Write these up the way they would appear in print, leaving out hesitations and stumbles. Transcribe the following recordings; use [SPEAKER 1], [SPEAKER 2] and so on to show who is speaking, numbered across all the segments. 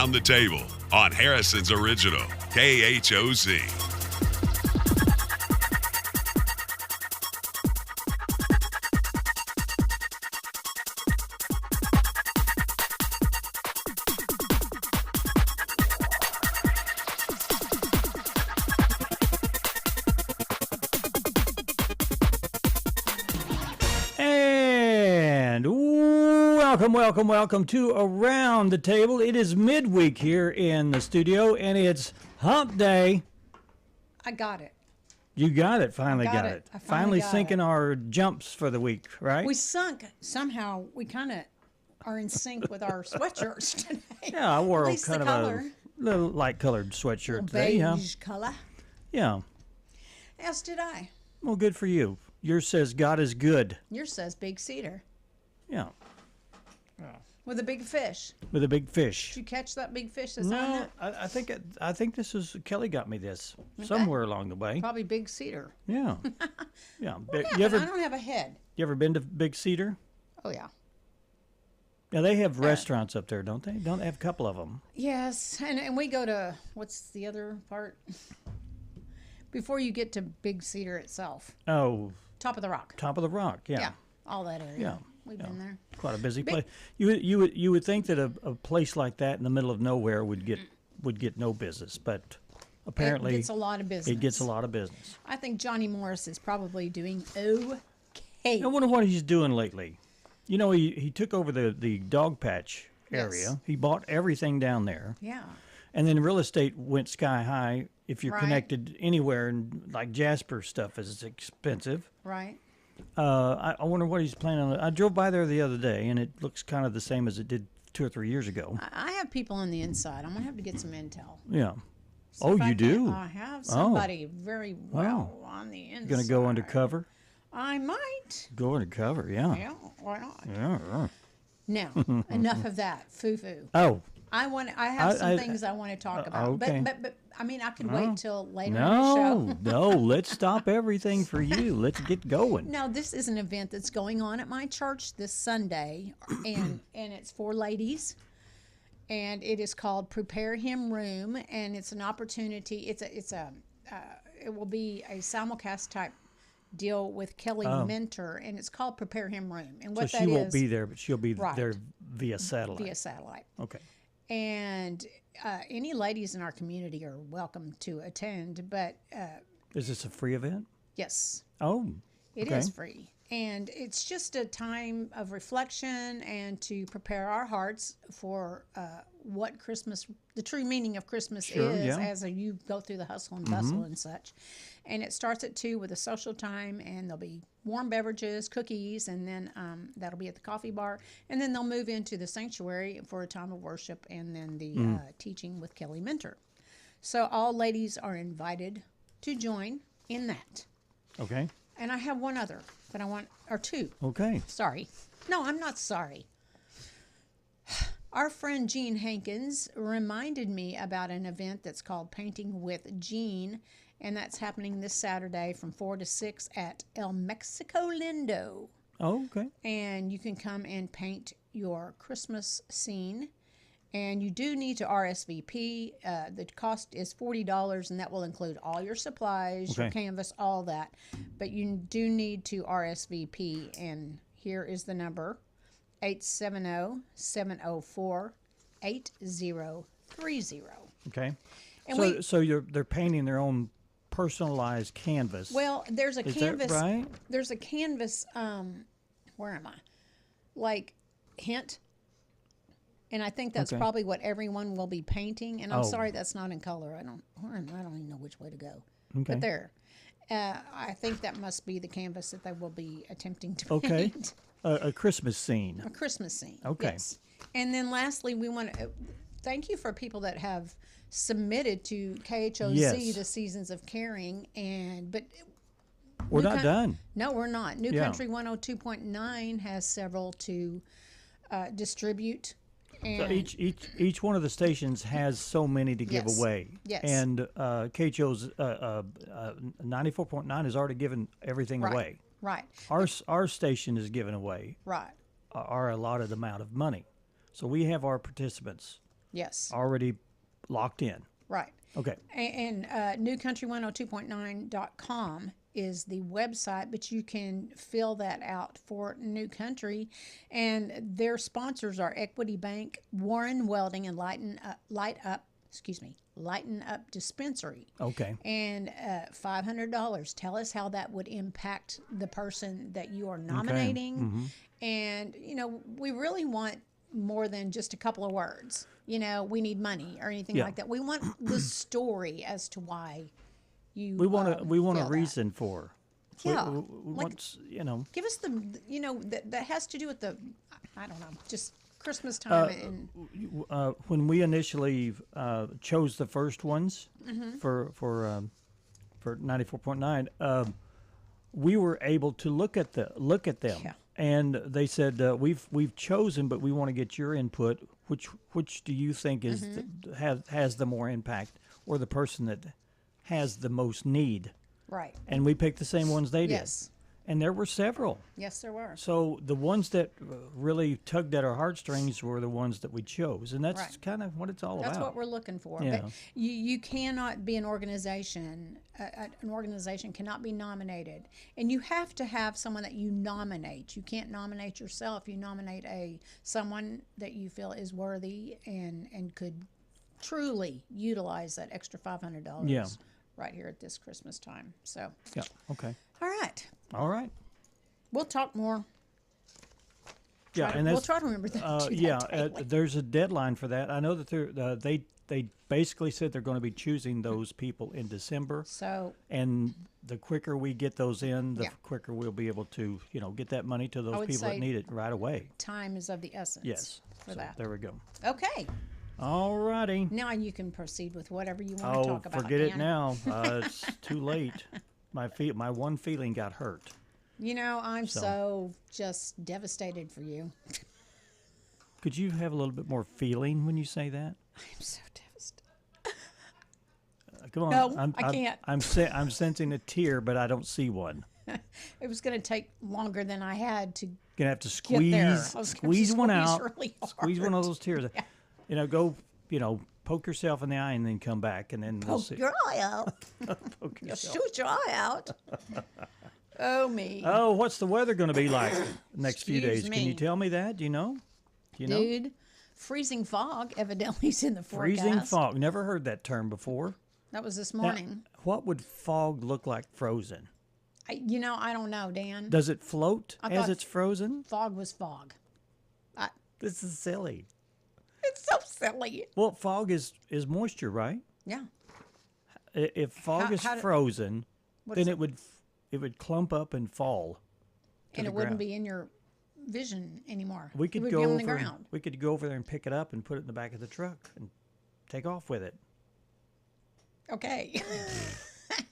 [SPEAKER 1] Around the Table on Harrison's Original, KHOZ.
[SPEAKER 2] Welcome to Around the Table. It is midweek here in the studio, and it's hump day.
[SPEAKER 3] I got it.
[SPEAKER 2] You got it. Finally got it.
[SPEAKER 3] I
[SPEAKER 2] finally
[SPEAKER 3] got
[SPEAKER 2] sinking
[SPEAKER 3] it.
[SPEAKER 2] our jumps for the week, right?
[SPEAKER 3] We sunk somehow. We kind of are in sync with our sweatshirts today.
[SPEAKER 2] Yeah, I wore
[SPEAKER 3] At least
[SPEAKER 2] kind
[SPEAKER 3] the
[SPEAKER 2] of
[SPEAKER 3] color.
[SPEAKER 2] a little light-colored sweatshirt today.
[SPEAKER 3] Beige color.
[SPEAKER 2] Yeah.
[SPEAKER 3] As did I.
[SPEAKER 2] Well, good for you. Yours says God is good.
[SPEAKER 3] Yours says big cedar
[SPEAKER 2] Yeah.
[SPEAKER 3] with a big fish.
[SPEAKER 2] With a big fish.
[SPEAKER 3] Did you catch that big fish that's on
[SPEAKER 2] No,
[SPEAKER 3] that?
[SPEAKER 2] I think this is Kelly got me this somewhere along the way.
[SPEAKER 3] Probably big cedar.
[SPEAKER 2] Yeah. Yeah.
[SPEAKER 3] What
[SPEAKER 2] You
[SPEAKER 3] happened?
[SPEAKER 2] ever
[SPEAKER 3] I don't have a head.
[SPEAKER 2] you ever been to Big Cedar?
[SPEAKER 3] Oh yeah.
[SPEAKER 2] Yeah, they have restaurants up there, don't they? Don't they have a couple of them?
[SPEAKER 3] Yes, and we go to what's the other part? Before you get to Big Cedar itself,
[SPEAKER 2] Oh,
[SPEAKER 3] Top of the Rock.
[SPEAKER 2] Top of the Rock. Yeah.
[SPEAKER 3] Yeah, all that area.
[SPEAKER 2] Yeah.
[SPEAKER 3] We've been there.
[SPEAKER 2] Quite a busy
[SPEAKER 3] Big-
[SPEAKER 2] place. You would think that a place like that in the middle of nowhere would get no business, but apparently
[SPEAKER 3] it gets a lot of business.
[SPEAKER 2] it gets a lot of business.
[SPEAKER 3] I think Johnny Morris is probably doing okay.
[SPEAKER 2] I wonder what he's doing lately. You know, he took over the dog patch area.
[SPEAKER 3] Yes.
[SPEAKER 2] He bought everything down there.
[SPEAKER 3] Yeah.
[SPEAKER 2] And then real estate went sky high. If you're
[SPEAKER 3] Right.
[SPEAKER 2] connected anywhere, and like Jasper stuff is expensive.
[SPEAKER 3] Right.
[SPEAKER 2] I wonder what he's planning on. I drove by there the other day, and it looks kind of the same as it did 2 or 3 years ago.
[SPEAKER 3] I have people on the inside. I'm gonna have to get some intel.
[SPEAKER 2] Yeah.
[SPEAKER 3] See
[SPEAKER 2] Oh,
[SPEAKER 3] if I
[SPEAKER 2] you
[SPEAKER 3] can-
[SPEAKER 2] do?
[SPEAKER 3] I have somebody very well on the inside.
[SPEAKER 2] Gonna go undercover?
[SPEAKER 3] I might.
[SPEAKER 2] Go undercover, yeah.
[SPEAKER 3] Yeah. Why not?
[SPEAKER 2] Yeah.
[SPEAKER 3] Now, enough of that. Foo-foo.
[SPEAKER 2] Oh,
[SPEAKER 3] I have some things I want to talk about.
[SPEAKER 2] okay.
[SPEAKER 3] But I mean, I could wait till later in the
[SPEAKER 2] no,
[SPEAKER 3] show.
[SPEAKER 2] no. Let's stop everything for you. Let's get going.
[SPEAKER 3] Now, this is an event that's going on at my church this Sunday, and it's for ladies, and it is called Prepare Him Room, and it's an opportunity. It will be a simulcast type deal with Kelly Mentor, and it's called Prepare Him Room. And
[SPEAKER 2] So
[SPEAKER 3] what
[SPEAKER 2] she
[SPEAKER 3] that
[SPEAKER 2] won't
[SPEAKER 3] is
[SPEAKER 2] be there, but she'll be
[SPEAKER 3] Right.
[SPEAKER 2] there via satellite.
[SPEAKER 3] via satellite.
[SPEAKER 2] Okay.
[SPEAKER 3] And any ladies in our community are welcome to attend, but
[SPEAKER 2] Is this a free event?
[SPEAKER 3] yes.
[SPEAKER 2] Oh,
[SPEAKER 3] It
[SPEAKER 2] okay.
[SPEAKER 3] is free. And it's just a time of reflection and to prepare our hearts for what Christmas, the true meaning of Christmas
[SPEAKER 2] Sure,
[SPEAKER 3] is
[SPEAKER 2] yeah.
[SPEAKER 3] as you go through the hustle and bustle and such. And it starts at 2 with a social time, and there'll be warm beverages, cookies, and then that'll be at the coffee bar. And then they'll move into the sanctuary for a time of worship and then the teaching with Kelly Mentor. So all ladies are invited to join in that.
[SPEAKER 2] Okay.
[SPEAKER 3] And I have one other that I want, or two.
[SPEAKER 2] Okay.
[SPEAKER 3] Sorry. No, I'm not sorry. Our friend Jean Hankins reminded me about an event that's called Painting with Jean, and that's happening this Saturday from 4 to 6 at El Mexico Lindo.
[SPEAKER 2] Oh, okay.
[SPEAKER 3] And you can come and paint your Christmas scene. And you do need to RSVP. The cost is $40, and that will include all your supplies, your
[SPEAKER 2] Okay.
[SPEAKER 3] canvas, all that. But you do need to RSVP, and here is the number, 870-704-8030.
[SPEAKER 2] Okay.
[SPEAKER 3] And
[SPEAKER 2] So they're painting their own personalized canvas.
[SPEAKER 3] Well, there's a
[SPEAKER 2] Is
[SPEAKER 3] canvas.
[SPEAKER 2] that right?
[SPEAKER 3] There's a canvas. Where am I? Like hint. And I think that's
[SPEAKER 2] Okay.
[SPEAKER 3] probably what everyone will be painting. And I'm
[SPEAKER 2] Oh.
[SPEAKER 3] sorry that's not in color. I don't even know which way to go.
[SPEAKER 2] Okay.
[SPEAKER 3] But there. I think that must be the canvas that they will be attempting to
[SPEAKER 2] Okay.
[SPEAKER 3] paint.
[SPEAKER 2] A Christmas scene.
[SPEAKER 3] A Christmas scene.
[SPEAKER 2] Okay.
[SPEAKER 3] Yes. And then lastly, we want to thank you for people that have submitted to KHOZ
[SPEAKER 2] Yes.
[SPEAKER 3] the Seasons of Caring, but
[SPEAKER 2] We're
[SPEAKER 3] New
[SPEAKER 2] not done.
[SPEAKER 3] No, we're not. New
[SPEAKER 2] Yeah.
[SPEAKER 3] Country 102.9 has several to distribute.
[SPEAKER 2] So
[SPEAKER 3] And
[SPEAKER 2] each one of the stations has so many to give
[SPEAKER 3] Yes.
[SPEAKER 2] away.
[SPEAKER 3] Yes.
[SPEAKER 2] And KHO's 94.9 has already given everything
[SPEAKER 3] right,
[SPEAKER 2] away.
[SPEAKER 3] right,
[SPEAKER 2] Our station is giving away
[SPEAKER 3] right.
[SPEAKER 2] our allotted amount of money. So we have our participants
[SPEAKER 3] Yes.
[SPEAKER 2] already locked in.
[SPEAKER 3] Right.
[SPEAKER 2] Okay.
[SPEAKER 3] And newcountry102.9.com is the website, but you can fill that out for New Country. And their sponsors are Equity Bank, Warren Welding, and Lighten Up Dispensary.
[SPEAKER 2] Okay.
[SPEAKER 3] And $500. Tell us how that would impact the person that you are nominating.
[SPEAKER 2] Mm-hmm.
[SPEAKER 3] And, we really want more than just a couple of words. We need money or anything
[SPEAKER 2] Yeah.
[SPEAKER 3] like that. We want the story as to why you.
[SPEAKER 2] We want a
[SPEAKER 3] feel
[SPEAKER 2] reason for.
[SPEAKER 3] Yeah.
[SPEAKER 2] We
[SPEAKER 3] Like,
[SPEAKER 2] want,
[SPEAKER 3] give us that has to do with the, I don't know, just Christmas time and.
[SPEAKER 2] when we initially chose the first ones
[SPEAKER 3] Mm-hmm.
[SPEAKER 2] for 94.9, we were able to look at them,
[SPEAKER 3] Yeah.
[SPEAKER 2] and they said we've chosen, but we want to get your input. Which do you think is
[SPEAKER 3] Mm-hmm.
[SPEAKER 2] has the more impact, or the person that has the most need?
[SPEAKER 3] Right.
[SPEAKER 2] And we picked the same ones they did.
[SPEAKER 3] Yes.
[SPEAKER 2] And there were several.
[SPEAKER 3] Yes, there were.
[SPEAKER 2] So the ones that really tugged at our heartstrings were the ones that we chose, and that's
[SPEAKER 3] Right.
[SPEAKER 2] kind of what it's all
[SPEAKER 3] That's
[SPEAKER 2] about.
[SPEAKER 3] what we're looking for.
[SPEAKER 2] Yeah.
[SPEAKER 3] But you cannot be an organization. An organization cannot be nominated, and you have to have someone that you nominate. You can't nominate yourself. You nominate someone that you feel is worthy and could truly utilize that extra $500.
[SPEAKER 2] Yeah.
[SPEAKER 3] Right here at this Christmas time. So,
[SPEAKER 2] Yeah. Okay.
[SPEAKER 3] all right,
[SPEAKER 2] All right.
[SPEAKER 3] we'll talk more.
[SPEAKER 2] Yeah, and
[SPEAKER 3] we'll
[SPEAKER 2] that's
[SPEAKER 3] try to remember that. Do
[SPEAKER 2] yeah.
[SPEAKER 3] that daily.
[SPEAKER 2] There's a deadline for that. I know that they basically said they're going to be choosing those people in December,
[SPEAKER 3] So,
[SPEAKER 2] and the quicker we get those in, the
[SPEAKER 3] Yeah.
[SPEAKER 2] quicker we'll be able to get that money to those
[SPEAKER 3] would
[SPEAKER 2] people that
[SPEAKER 3] say-
[SPEAKER 2] need it right away.
[SPEAKER 3] time is of the essence.
[SPEAKER 2] Yes.
[SPEAKER 3] For
[SPEAKER 2] So
[SPEAKER 3] that.
[SPEAKER 2] there we go.
[SPEAKER 3] Okay.
[SPEAKER 2] All righty.
[SPEAKER 3] Now you can proceed with whatever you want to
[SPEAKER 2] Oh,
[SPEAKER 3] talk about.
[SPEAKER 2] forget it
[SPEAKER 3] Dan.
[SPEAKER 2] now. It's too late. My one feeling got hurt.
[SPEAKER 3] I'm so just devastated for you.
[SPEAKER 2] Could you have a little bit more feeling when you say that?
[SPEAKER 3] I'm so devastated.
[SPEAKER 2] Come on.
[SPEAKER 3] No, I can't.
[SPEAKER 2] I'm sensing a tear, but I don't see one.
[SPEAKER 3] It was going to take longer than I had to
[SPEAKER 2] Gonna have to
[SPEAKER 3] get there.
[SPEAKER 2] squeeze
[SPEAKER 3] I was gonna
[SPEAKER 2] squeeze one out.
[SPEAKER 3] really
[SPEAKER 2] Squeeze one of
[SPEAKER 3] hard.
[SPEAKER 2] those tears. Go. Poke yourself in the eye and then come back, and then we'll
[SPEAKER 3] Poke
[SPEAKER 2] see.
[SPEAKER 3] your eye out.
[SPEAKER 2] Poke
[SPEAKER 3] You'll
[SPEAKER 2] yourself.
[SPEAKER 3] shoot your eye out. Oh, me.
[SPEAKER 2] Oh, what's the weather going to be like the next few
[SPEAKER 3] Excuse
[SPEAKER 2] days? Can you
[SPEAKER 3] me.
[SPEAKER 2] tell me that? Do you know?
[SPEAKER 3] Dude, freezing fog evidently is in the forecast.
[SPEAKER 2] Freezing fog. Never heard that term before.
[SPEAKER 3] That was this
[SPEAKER 2] Now,
[SPEAKER 3] morning.
[SPEAKER 2] what would fog look like frozen?
[SPEAKER 3] I don't know, Dan.
[SPEAKER 2] Does it float
[SPEAKER 3] I
[SPEAKER 2] as
[SPEAKER 3] thought-
[SPEAKER 2] it's frozen?
[SPEAKER 3] Fog was fog.
[SPEAKER 2] This is silly.
[SPEAKER 3] It's so silly.
[SPEAKER 2] Well, fog is moisture, right?
[SPEAKER 3] Yeah.
[SPEAKER 2] If fog
[SPEAKER 3] How-
[SPEAKER 2] is
[SPEAKER 3] how do-
[SPEAKER 2] frozen,
[SPEAKER 3] What
[SPEAKER 2] then
[SPEAKER 3] is
[SPEAKER 2] it would clump up and fall.
[SPEAKER 3] and
[SPEAKER 2] the
[SPEAKER 3] it wouldn't
[SPEAKER 2] ground.
[SPEAKER 3] be in your vision anymore.
[SPEAKER 2] We
[SPEAKER 3] it
[SPEAKER 2] could
[SPEAKER 3] would
[SPEAKER 2] go
[SPEAKER 3] be on
[SPEAKER 2] over.
[SPEAKER 3] the ground.
[SPEAKER 2] We could go over there and pick it up and put it in the back of the truck and take off with it.
[SPEAKER 3] Okay.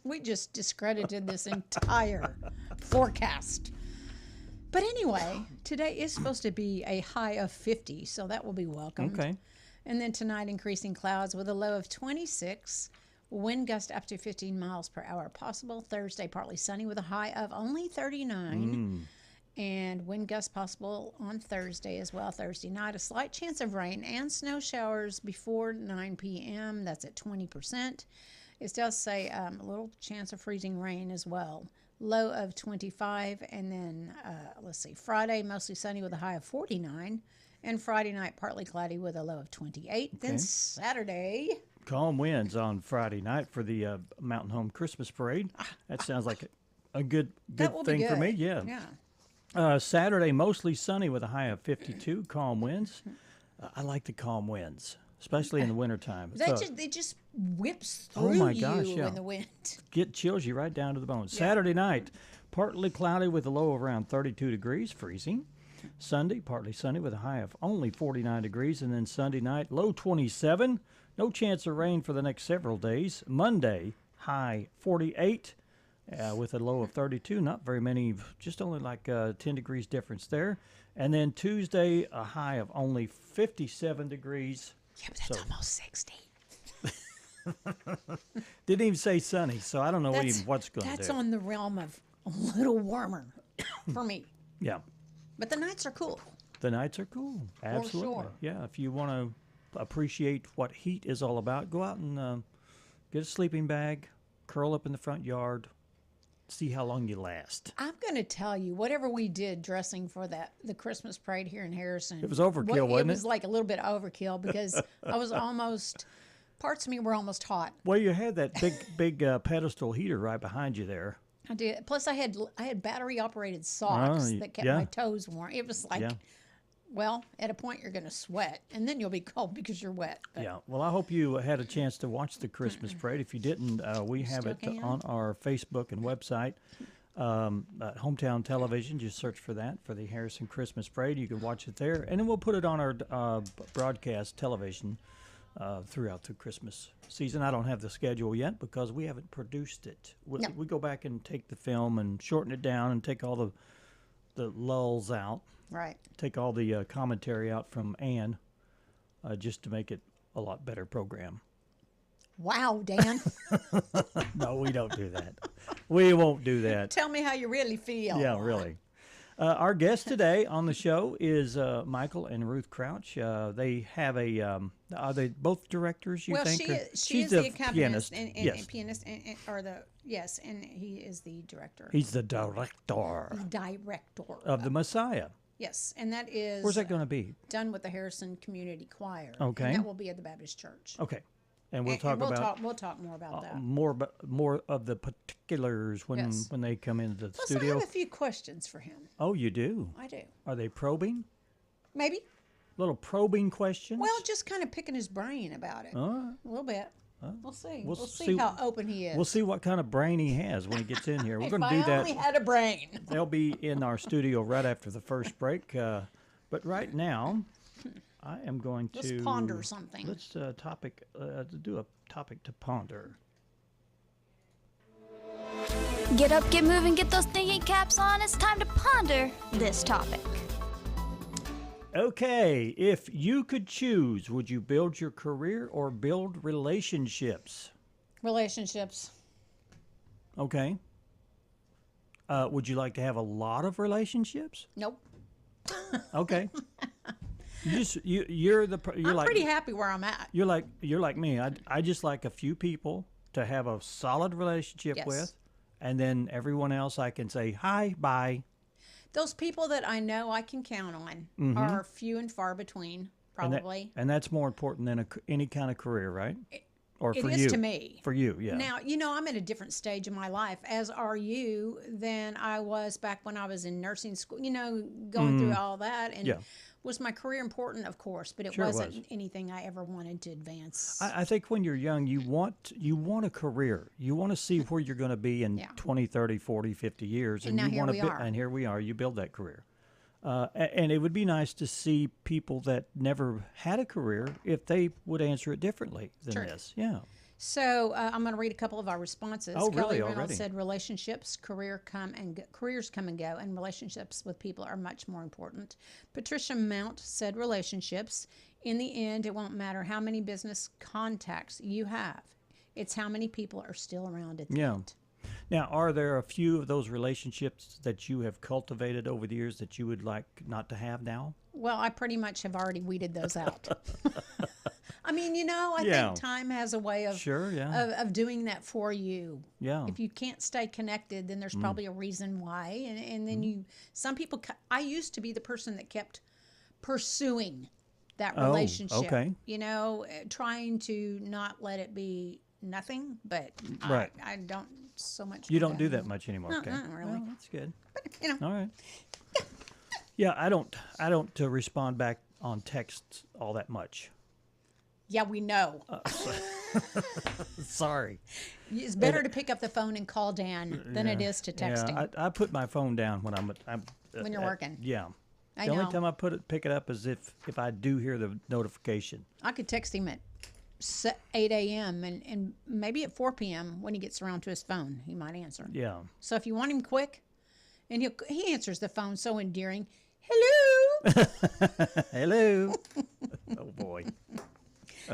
[SPEAKER 3] We just discredited this entire forecast. But anyway, today is supposed to be a high of 50, so that will be welcomed.
[SPEAKER 2] Okay.
[SPEAKER 3] And then tonight, increasing clouds with a low of 26. Wind gust up to 15 miles per hour possible. Thursday, partly sunny with a high of only 39. And wind gusts possible on Thursday as well. Thursday night, a slight chance of rain and snow showers before 9 p.m. That's at 20%. It does say a little chance of freezing rain as well. Low of 25. And then, let's see, Friday, mostly sunny with a high of 49. And Friday night, partly cloudy with a low of 28. Then Saturday,
[SPEAKER 2] Calm winds on Friday night for the Mountain Home Christmas Parade. That sounds like a good
[SPEAKER 3] that will
[SPEAKER 2] thing
[SPEAKER 3] be good.
[SPEAKER 2] for me. Yeah. Saturday, mostly sunny with a high of 52. Calm winds. I like the calm winds, especially in the wintertime.
[SPEAKER 3] It just whips
[SPEAKER 2] Oh
[SPEAKER 3] through
[SPEAKER 2] my
[SPEAKER 3] you
[SPEAKER 2] gosh, yeah.
[SPEAKER 3] in the wind.
[SPEAKER 2] Chills you right down to the bone. Saturday night, partly cloudy with a low of around 32 degrees, freezing. Sunday, partly sunny with a high of only 49 degrees. And then Sunday night, low 27. No chance of rain for the next several days. Monday, high 48 with a low of 32. Not very many, just only like 10 degrees difference there. And then Tuesday, a high of only 57 degrees.
[SPEAKER 3] Yeah, but that's almost 60.
[SPEAKER 2] Didn't even say sunny, so I don't know even what's going to do.
[SPEAKER 3] That's on the realm of a little warmer for me.
[SPEAKER 2] Yeah.
[SPEAKER 3] But the nights are cool.
[SPEAKER 2] The nights are cool. Absolutely.
[SPEAKER 3] sure.
[SPEAKER 2] Yeah, if you want to appreciate what heat is all about, go out and get a sleeping bag, curl up in the front yard, see how long you last.
[SPEAKER 3] I'm going to tell you, whatever we did dressing for the Christmas parade here in Harrison,
[SPEAKER 2] It was overkill, wasn't
[SPEAKER 3] it? It was like a little bit overkill because I was almost, parts of me were almost hot.
[SPEAKER 2] Well, you had that big pedestal heater right behind you there.
[SPEAKER 3] I did. Plus, I had battery operated socks that kept my toes warm. It was like, well, at a point you're going to sweat, and then you'll be cold because you're wet. But
[SPEAKER 2] Yeah. Well, I hope you had a chance to watch the Christmas parade. If you didn't, we have
[SPEAKER 3] Still
[SPEAKER 2] it
[SPEAKER 3] can.
[SPEAKER 2] on our Facebook and website. Hometown Television, just search for that, for the Harrison Christmas Parade. You can watch it there, and then we'll put it on our broadcast television throughout the Christmas season. I don't have the schedule yet because we haven't produced it. We go back and take the film and shorten it down and take all the lulls out.
[SPEAKER 3] right.
[SPEAKER 2] Take all the commentary out from Ann just to make it a lot better program.
[SPEAKER 3] Wow, Dan.
[SPEAKER 2] No, we don't do that. We won't do that.
[SPEAKER 3] Tell me how you really feel.
[SPEAKER 2] Yeah, really. Our guest today on the show is Michael and Ruth Crouch. They have are they both directors, you
[SPEAKER 3] Well,
[SPEAKER 2] think?
[SPEAKER 3] she
[SPEAKER 2] or-
[SPEAKER 3] is
[SPEAKER 2] She's
[SPEAKER 3] the
[SPEAKER 2] a
[SPEAKER 3] accompanist
[SPEAKER 2] pianist.
[SPEAKER 3] and
[SPEAKER 2] Yes.
[SPEAKER 3] pianist and he is the director.
[SPEAKER 2] He's the director
[SPEAKER 3] Director
[SPEAKER 2] of the Messiah.
[SPEAKER 3] Yes, and that is
[SPEAKER 2] Where's that going to be?
[SPEAKER 3] done with the Harrison Community Choir.
[SPEAKER 2] Okay.
[SPEAKER 3] And that will be at the Baptist Church.
[SPEAKER 2] Okay. And we'll
[SPEAKER 3] And
[SPEAKER 2] talk
[SPEAKER 3] we'll
[SPEAKER 2] about
[SPEAKER 3] we'll talk more about that.
[SPEAKER 2] more of the particulars when
[SPEAKER 3] Yes.
[SPEAKER 2] when they come into the
[SPEAKER 3] Plus, I
[SPEAKER 2] studio.
[SPEAKER 3] have a few questions for him.
[SPEAKER 2] Oh, you do?
[SPEAKER 3] I do.
[SPEAKER 2] Are they probing?
[SPEAKER 3] Maybe.
[SPEAKER 2] Little probing questions?
[SPEAKER 3] Well, just kind of picking his brain about it.
[SPEAKER 2] All right.
[SPEAKER 3] A little bit. We'll see.
[SPEAKER 2] We'll
[SPEAKER 3] We'll see
[SPEAKER 2] see-
[SPEAKER 3] how open he is.
[SPEAKER 2] We'll see what kind of brain he has when he gets in here. We're
[SPEAKER 3] if
[SPEAKER 2] going to
[SPEAKER 3] I
[SPEAKER 2] do that.
[SPEAKER 3] only had a brain.
[SPEAKER 2] They'll be in our studio right after the first break. But right now, I am going to
[SPEAKER 3] Let's ponder something.
[SPEAKER 2] Let's do a topic to ponder.
[SPEAKER 4] Get up, get moving, get those thinking caps on. It's time to ponder this topic.
[SPEAKER 2] Okay, if you could choose, would you build your career or build relationships?
[SPEAKER 3] Relationships.
[SPEAKER 2] Okay. Would you like to have a lot of relationships?
[SPEAKER 3] Nope.
[SPEAKER 2] Okay. You're
[SPEAKER 3] I'm
[SPEAKER 2] like
[SPEAKER 3] pretty happy where I'm at.
[SPEAKER 2] You're like me. I just like a few people to have a solid relationship
[SPEAKER 3] Yes.
[SPEAKER 2] with, and then everyone else I can say hi, bye.
[SPEAKER 3] Those people that I know I can count on are few and far between,
[SPEAKER 2] And that-
[SPEAKER 3] probably.
[SPEAKER 2] and that's more important than any kind of career, right? Or
[SPEAKER 3] It
[SPEAKER 2] for
[SPEAKER 3] is
[SPEAKER 2] you?
[SPEAKER 3] to me.
[SPEAKER 2] For you, yeah.
[SPEAKER 3] Now, I'm at a different stage in my life, as are you, than I was back when I was in nursing school, going through all that. And
[SPEAKER 2] Yeah.
[SPEAKER 3] was my career important? Of course, but it
[SPEAKER 2] Sure it
[SPEAKER 3] wasn't
[SPEAKER 2] was.
[SPEAKER 3] anything I ever wanted to advance.
[SPEAKER 2] I think when you're young, you want a career. You want to see where you're going to be in
[SPEAKER 3] Yeah.
[SPEAKER 2] 20, 30, 40, 50 years.
[SPEAKER 3] And now
[SPEAKER 2] you
[SPEAKER 3] here
[SPEAKER 2] want
[SPEAKER 3] we
[SPEAKER 2] to
[SPEAKER 3] are.
[SPEAKER 2] And here we are. You build that career. And it would be nice to see people that never had a career if they would answer it differently than
[SPEAKER 3] Sure.
[SPEAKER 2] this. Yeah.
[SPEAKER 3] So I'm going to read a couple of our responses.
[SPEAKER 2] Oh,
[SPEAKER 3] Kelly
[SPEAKER 2] really?
[SPEAKER 3] Reynolds
[SPEAKER 2] Already?
[SPEAKER 3] said relationships, careers come and go, and relationships with people are much more important. Patricia Mount said relationships. In the end, it won't matter how many business contacts you have. It's how many people are still around at the
[SPEAKER 2] Yeah.
[SPEAKER 3] end.
[SPEAKER 2] Now, are there a few of those relationships that you have cultivated over the years that you would like not to have now?
[SPEAKER 3] Well, I pretty much have already weeded those out. I mean, I
[SPEAKER 2] Yeah.
[SPEAKER 3] think time has a way of
[SPEAKER 2] Sure, yeah.
[SPEAKER 3] of doing that for you.
[SPEAKER 2] Yeah.
[SPEAKER 3] If you can't stay connected, then there's probably a reason why. And then some people, I used to be the person that kept pursuing that
[SPEAKER 2] Oh,
[SPEAKER 3] relationship.
[SPEAKER 2] okay.
[SPEAKER 3] Trying to not let it be nothing, but
[SPEAKER 2] Right.
[SPEAKER 3] I don't so much.
[SPEAKER 2] You don't do that much anymore,
[SPEAKER 3] No,
[SPEAKER 2] okay?
[SPEAKER 3] not really.
[SPEAKER 2] Well, that's good.
[SPEAKER 3] You know,
[SPEAKER 2] All right. Yeah, I don't respond back on texts all that much.
[SPEAKER 3] yeah, we know.
[SPEAKER 2] Sorry.
[SPEAKER 3] It's better to pick up the phone and call Dan than it is to text
[SPEAKER 2] Yeah,
[SPEAKER 3] him.
[SPEAKER 2] I put my phone down when I'm
[SPEAKER 3] When you're working.
[SPEAKER 2] Yeah.
[SPEAKER 3] I
[SPEAKER 2] The only
[SPEAKER 3] know.
[SPEAKER 2] time I pick it up is if I do hear the notification.
[SPEAKER 3] I could text him at 8 a.m. and maybe at 4 p.m. when he gets around to his phone, he might answer.
[SPEAKER 2] Yeah.
[SPEAKER 3] So if you want him quick, and he answers the phone so endearing. Hello.
[SPEAKER 2] Hello. Oh boy.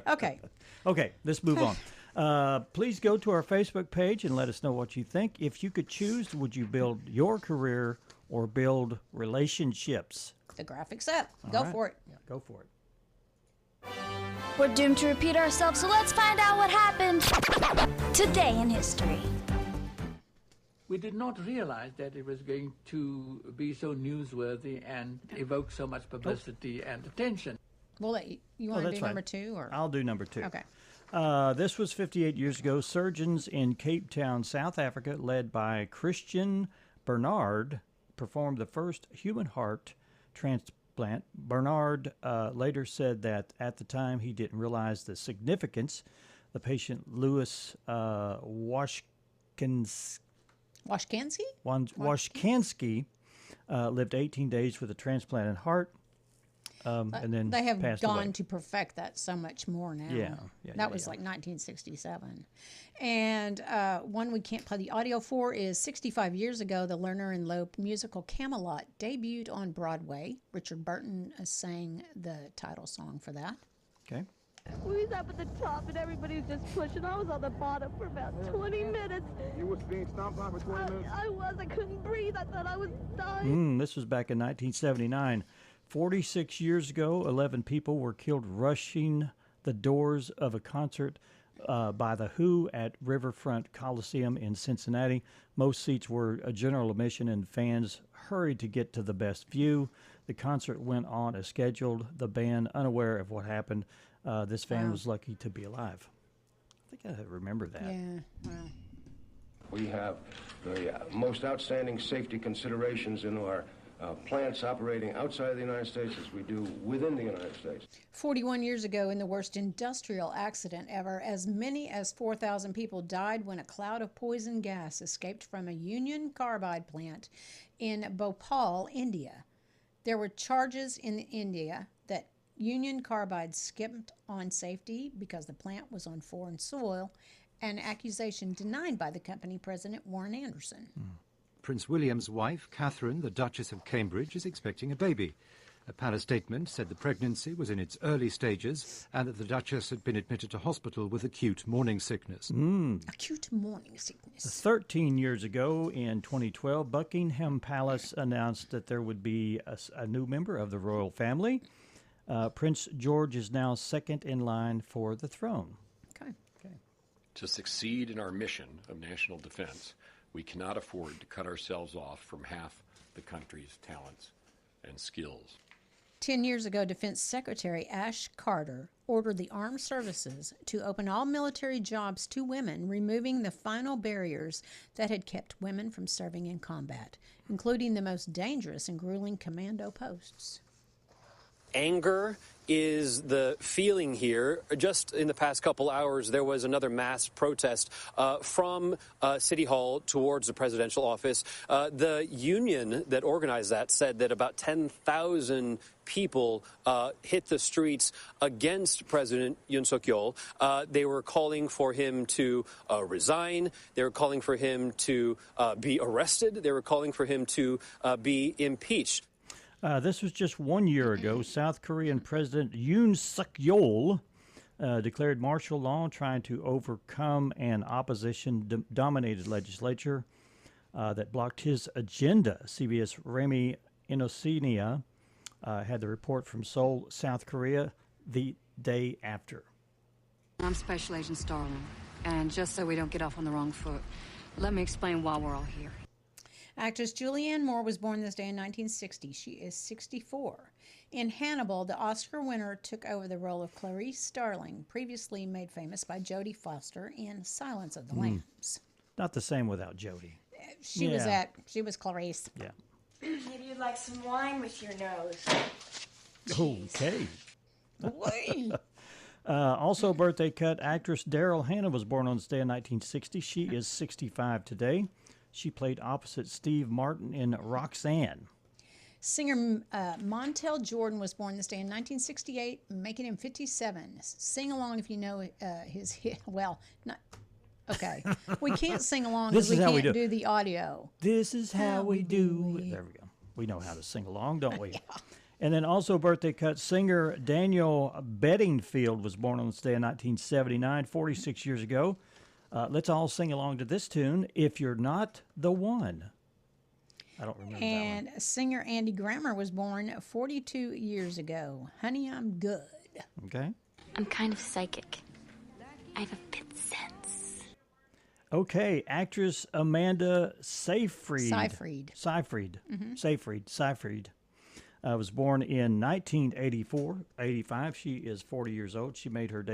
[SPEAKER 3] Okay.
[SPEAKER 2] Okay, let's move on. Please go to our Facebook page and let us know what you think. If you could choose, would you build your career or build relationships?
[SPEAKER 3] The graphic's up. Go
[SPEAKER 2] All right.
[SPEAKER 3] for it.
[SPEAKER 2] Yeah, go for it.
[SPEAKER 4] We're doomed to repeat ourselves, so let's find out what happened today in history.
[SPEAKER 5] We did not realize that it was going to be so newsworthy and evoke so much publicity and attention.
[SPEAKER 3] We'll let you. You want to
[SPEAKER 2] that's
[SPEAKER 3] do number
[SPEAKER 2] right.
[SPEAKER 3] 2 or?
[SPEAKER 2] I'll do number 2.
[SPEAKER 3] Okay.
[SPEAKER 2] This was 58 years ago. Surgeons in Cape Town, South Africa, led by Christian Bernard, performed the first human heart transplant. Bernard later said that at the time he didn't realize the significance. The patient, Louis Washkansky, lived 18 days with a transplanted heart. And then
[SPEAKER 3] they have
[SPEAKER 2] passed
[SPEAKER 3] gone
[SPEAKER 2] away.
[SPEAKER 3] to perfect that so much more now.
[SPEAKER 2] Yeah,
[SPEAKER 3] That was like 1967. And one we can't play the audio for is 65 years ago, the Lerner and Loewe musical Camelot debuted on Broadway. Richard Burton sang the title song for that.
[SPEAKER 2] Okay.
[SPEAKER 6] We was up at the top and everybody was just pushing. I was on the bottom for about 20 minutes.
[SPEAKER 7] You was being stomped on for 20 minutes?
[SPEAKER 6] I was. I couldn't breathe. I thought I was dying.
[SPEAKER 2] This was back in 1979. 46 years ago, 11 people were killed rushing the doors of a concert by The Who at Riverfront Coliseum in Cincinnati. Most seats were a general admission, and fans hurried to get to the best view. The concert went on as scheduled. The band, unaware of what happened, this fan was lucky to be alive. I think I remember that.
[SPEAKER 3] Yeah, wow.
[SPEAKER 8] We have the most outstanding safety considerations in our plants operating outside of the United States as we do within the United States.
[SPEAKER 3] 41 years ago, in the worst industrial accident ever, as many as 4,000 people died when a cloud of poison gas escaped from a Union Carbide plant in Bhopal, India. There were charges in India that Union Carbide skimped on safety because the plant was on foreign soil, an accusation denied by the company president, Warren Anderson.
[SPEAKER 9] Prince William's wife, Catherine, the Duchess of Cambridge, is expecting a baby. A palace statement said the pregnancy was in its early stages and that the Duchess had been admitted to hospital with acute morning sickness.
[SPEAKER 3] Acute morning sickness.
[SPEAKER 2] 13 years ago, in 2012, Buckingham Palace announced that there would be a new member of the royal family. Prince George is now second in line for the throne.
[SPEAKER 3] Okay.
[SPEAKER 10] To succeed in our mission of national defense, we cannot afford to cut ourselves off from half the country's talents and skills.
[SPEAKER 3] 10 years ago, Defense Secretary Ash Carter ordered the armed services to open all military jobs to women, removing the final barriers that had kept women from serving in combat, including the most dangerous and grueling commando posts.
[SPEAKER 11] Anger is the feeling here. Just in the past couple hours, there was another mass protest from City Hall towards the presidential office. The union that organized that said that about 10,000 people hit the streets against President Yoon Suk-yeol. They were calling for him to resign. They were calling for him to be arrested. They were calling for him to be impeached.
[SPEAKER 2] This was just 1 year ago. South Korean President Yoon Suk-yeol declared martial law, trying to overcome an opposition-dominated legislature that blocked his agenda. CBS Remy Inosenia had the report from Seoul, South Korea, the day after.
[SPEAKER 12] I'm Special Agent Starling, and just so we don't get off on the wrong foot, let me explain why we're all here.
[SPEAKER 3] Actress Julianne Moore was born this day in 1960. She is 64. In Hannibal, the Oscar winner took over the role of Clarice Starling, previously made famous by Jodie Foster in Silence of the Lambs.
[SPEAKER 2] Not the same without Jodie.
[SPEAKER 3] She was Clarice.
[SPEAKER 2] Yeah.
[SPEAKER 13] Maybe you'd like some wine with your nose.
[SPEAKER 2] Okay.
[SPEAKER 3] Boy.
[SPEAKER 2] Also birthday cut, actress Daryl Hannah was born on this day in 1960. She is 65 today. She played opposite Steve Martin in Roxanne.
[SPEAKER 3] Singer Montel Jordan was born this day in 1968, making him 57. Sing along if you know his hit. Well, not okay. We can't sing along because we can't do the audio.
[SPEAKER 2] This is how we do. There we go. We know how to sing along, don't we?
[SPEAKER 3] Yeah.
[SPEAKER 2] And then also birthday cut, singer Daniel Bedingfield was born on this day in 1979, 46 years ago. Let's all sing along to this tune, If You're Not the One. I don't remember that one.
[SPEAKER 3] And singer Andy Grammer was born 42 years ago. Honey, I'm good.
[SPEAKER 2] Okay.
[SPEAKER 14] I'm kind of psychic. I have a fifth sense.
[SPEAKER 2] Okay, actress Amanda Seyfried. Seyfried was born in 1985. She is 40 years old. She made her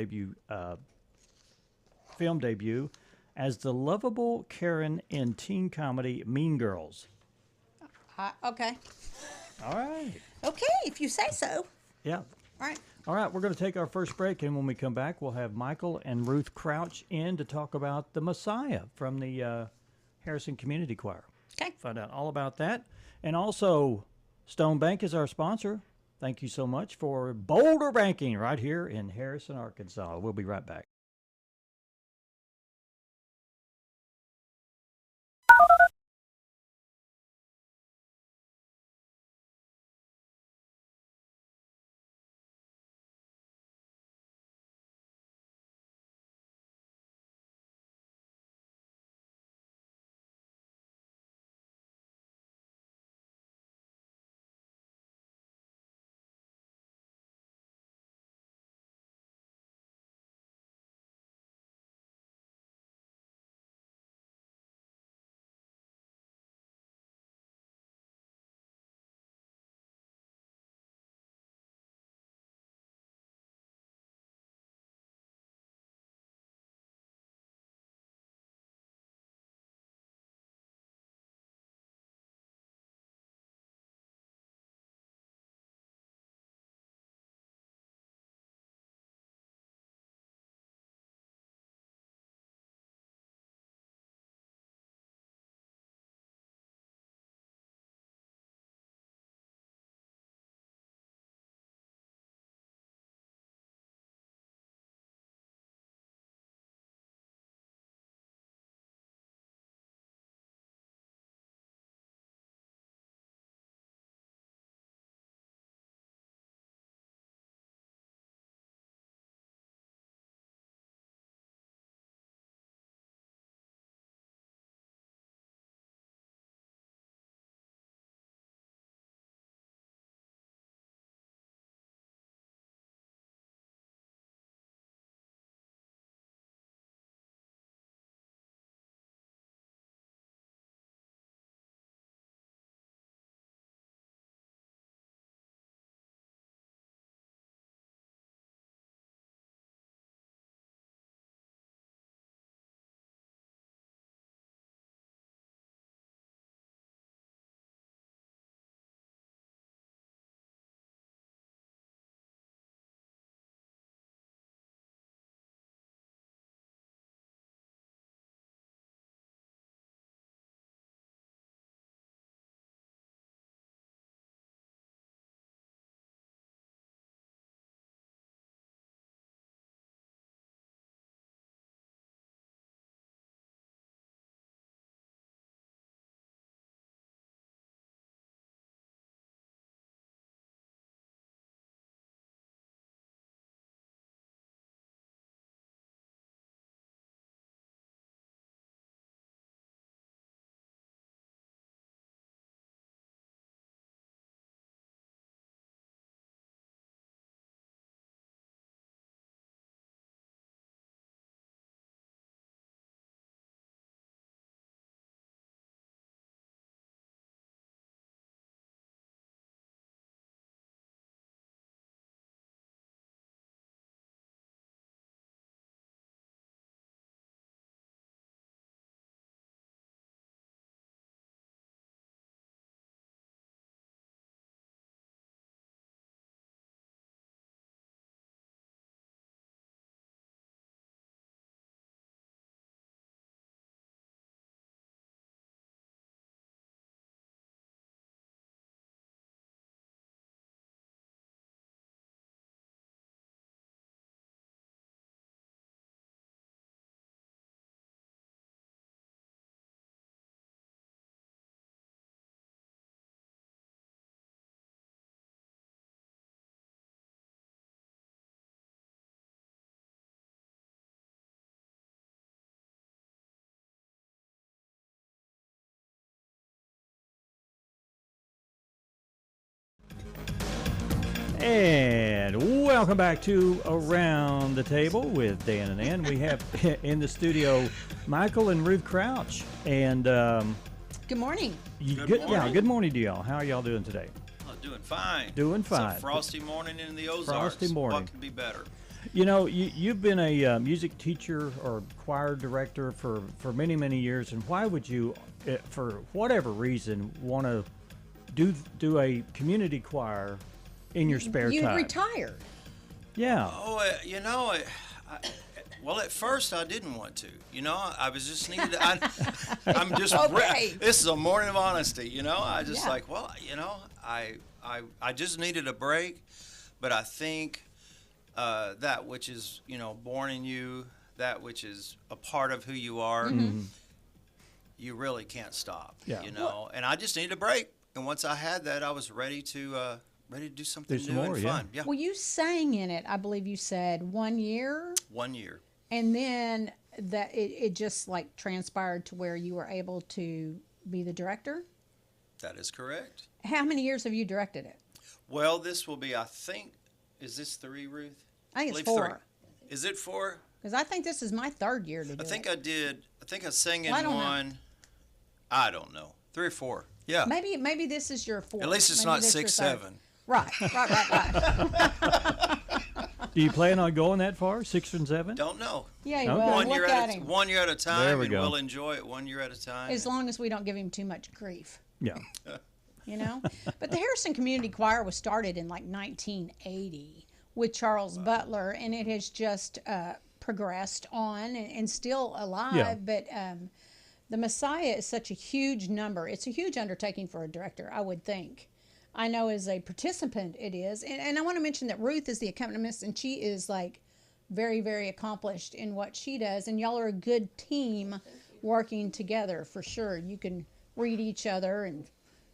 [SPEAKER 2] film debut as the lovable Karen in teen comedy Mean Girls.
[SPEAKER 3] Okay.
[SPEAKER 2] All right.
[SPEAKER 3] Okay, if you say so.
[SPEAKER 2] Yeah.
[SPEAKER 3] All right.
[SPEAKER 2] All right, we're going to take our first break, and when we come back, we'll have Michael and Ruth Crouch in to talk about the Messiah from the Harrison Community Choir.
[SPEAKER 3] Okay.
[SPEAKER 2] Find out all about that. And also, Stone Bank is our sponsor. Thank you so much for Boulder Banking right here in Harrison, Arkansas. We'll be right back. And Welcome back to Around the Table with Dan and Ann. We have in the studio Michael and Ruth Crouch. And
[SPEAKER 3] good morning.
[SPEAKER 2] Good morning. Good morning to y'all. How are y'all doing today?
[SPEAKER 15] Oh, doing fine.
[SPEAKER 2] Doing fine.
[SPEAKER 15] It's a frosty morning in the Ozarks.
[SPEAKER 2] Frosty morning.
[SPEAKER 15] What could be better?
[SPEAKER 2] You know, you've been a music teacher or choir director for many, many years. And why would you, for whatever reason, want to do a community choir in your spare time?
[SPEAKER 3] You retired.
[SPEAKER 2] Yeah.
[SPEAKER 15] Oh, well, at first I didn't want to. You know, I was just needed. I'm just.
[SPEAKER 3] Okay.
[SPEAKER 15] This is a morning of honesty. You know, I just I just needed a break, but I think that which is born in you, that which is a part of who you are, you really can't stop.
[SPEAKER 2] Yeah.
[SPEAKER 15] You know, and I just needed a break, and once I had that, I was ready to do something new and fun. Yeah.
[SPEAKER 3] Well, you sang in it, I believe you said 1 year.
[SPEAKER 15] 1 year.
[SPEAKER 3] And then that it just like transpired to where you were able to be the director?
[SPEAKER 15] That is correct.
[SPEAKER 3] How many years have you directed it?
[SPEAKER 15] Well, this will be, I think, is this 3, Ruth?
[SPEAKER 3] I think it's
[SPEAKER 15] believe
[SPEAKER 3] 4.
[SPEAKER 15] 3. Is it 4?
[SPEAKER 3] Because I think this is my 3rd year to do
[SPEAKER 15] I think
[SPEAKER 3] it.
[SPEAKER 15] I did. I think I sang in
[SPEAKER 3] I don't know.
[SPEAKER 15] one. I don't know. 3 or 4. Yeah.
[SPEAKER 3] Maybe this is your 4th.
[SPEAKER 15] At least it's
[SPEAKER 3] Maybe
[SPEAKER 15] not
[SPEAKER 3] that's your
[SPEAKER 15] 6,
[SPEAKER 3] 3rd.
[SPEAKER 15] 7.
[SPEAKER 3] Right.
[SPEAKER 2] Do you plan on going that far, 6 and 7?
[SPEAKER 15] Don't know.
[SPEAKER 3] Yeah, you will. Look at him.
[SPEAKER 15] 1 year at a time,
[SPEAKER 2] There we
[SPEAKER 15] and
[SPEAKER 2] go.
[SPEAKER 15] we'll enjoy it 1 year at a time.
[SPEAKER 3] As long as we don't give him too much grief.
[SPEAKER 2] Yeah.
[SPEAKER 3] You know? But the Harrison Community Choir was started in like 1980 with Charles Butler, and it has just progressed on and still alive.
[SPEAKER 2] Yeah.
[SPEAKER 3] But the Messiah is such a huge number. It's a huge undertaking for a director, I would think. I know as a participant it is. And I want to mention that Ruth is the accompanist, and she is like very, very accomplished in what she does. And y'all are a good team working together for sure. You can read each other, and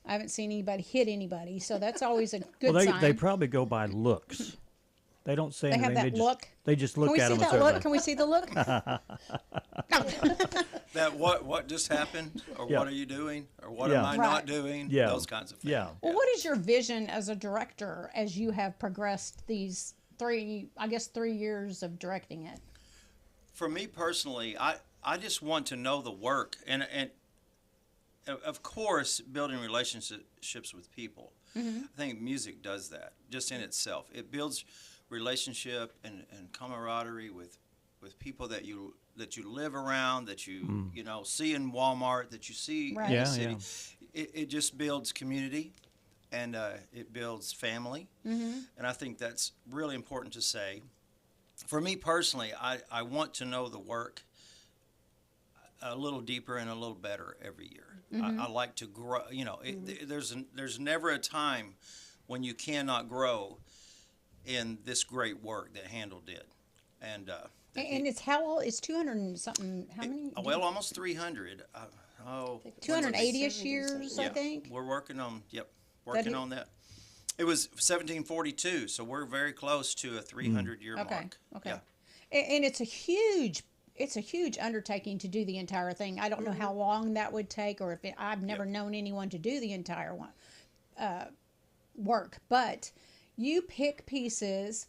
[SPEAKER 3] I haven't seen anybody hit anybody, so that's always a good
[SPEAKER 2] Well,
[SPEAKER 3] sign.
[SPEAKER 2] they probably go by looks. They don't say
[SPEAKER 3] They
[SPEAKER 2] anything.
[SPEAKER 3] have that look.
[SPEAKER 2] They just look at them.
[SPEAKER 3] Can we see that look?
[SPEAKER 15] That what just happened, or
[SPEAKER 2] Yeah.
[SPEAKER 15] what are you doing, or what
[SPEAKER 2] Yeah.
[SPEAKER 15] am I not doing?
[SPEAKER 2] Yeah.
[SPEAKER 15] Those kinds of things.
[SPEAKER 2] Yeah.
[SPEAKER 3] Well, what is your vision as a director as you have progressed these 3 years of directing it?
[SPEAKER 15] For me personally, I just want to know the work, and of course, building relationships with people.
[SPEAKER 3] Mm-hmm.
[SPEAKER 15] I think music does that just in itself. It builds relationship and camaraderie with people that you live around, that you see in Walmart, that you see
[SPEAKER 3] Right.
[SPEAKER 15] in
[SPEAKER 2] Yeah,
[SPEAKER 15] the city.
[SPEAKER 2] yeah.
[SPEAKER 15] It just builds community, and it builds family.
[SPEAKER 3] Mm-hmm.
[SPEAKER 15] And I think that's really important to say. For me personally, I want to know the work a little deeper and a little better every year.
[SPEAKER 3] Mm-hmm.
[SPEAKER 15] I like to grow. You know, there's never a time when you cannot grow in this great work that Handel did. And
[SPEAKER 3] it's how old? It's 200 and something. How many?
[SPEAKER 15] well, almost 300.
[SPEAKER 3] 280-ish years, I
[SPEAKER 15] Yeah,
[SPEAKER 3] think.
[SPEAKER 15] we're working on on that. It was 1742, so we're very close to a 300-year mark.
[SPEAKER 3] Okay.
[SPEAKER 15] Yeah.
[SPEAKER 3] And it's a huge undertaking to do the entire thing. I don't know how long that would take, or if I've never known anyone to do the entire one work. But you pick pieces,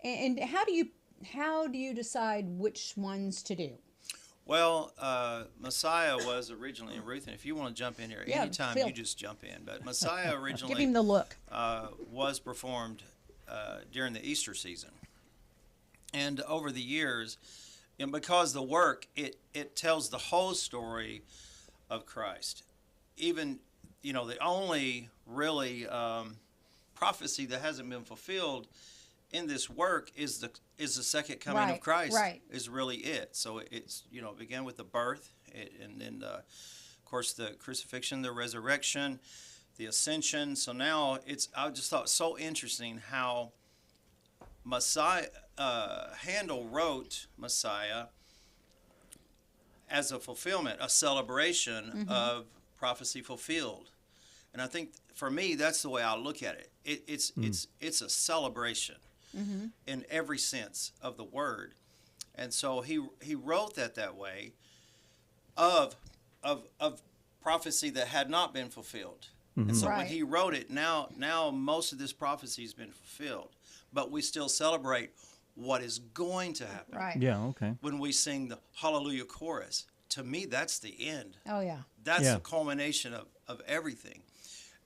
[SPEAKER 3] and how do you decide which ones to do?
[SPEAKER 15] Well, Messiah was originally, and Ruth, and if you want to jump in here anytime,
[SPEAKER 3] Phil.
[SPEAKER 15] you just jump in. But Messiah originally
[SPEAKER 3] Give him the look.
[SPEAKER 15] Was performed during the Easter season. And over the years, and because the work, it tells the whole story of Christ. Even, the only really prophecy that hasn't been fulfilled in this work is the second coming of Christ.
[SPEAKER 3] Right.
[SPEAKER 15] Is really it. So it's it began with the birth, and then of course the crucifixion, the resurrection, the ascension. So now I just thought so interesting how Messiah Handel wrote Messiah as a fulfillment, a celebration of prophecy fulfilled. And I think for me that's the way I look at it. It's a celebration.
[SPEAKER 3] Mm-hmm.
[SPEAKER 15] In every sense of the word. And so he wrote that way of prophecy that had not been fulfilled. And so when he wrote it, now most of this prophecy has been fulfilled. but we still celebrate what is going to happen.
[SPEAKER 3] Right.
[SPEAKER 2] Yeah, okay.
[SPEAKER 15] When we sing the Hallelujah chorus, to me, that's the end.
[SPEAKER 3] Oh, yeah.
[SPEAKER 15] That's
[SPEAKER 2] Yeah.
[SPEAKER 15] the culmination of everything.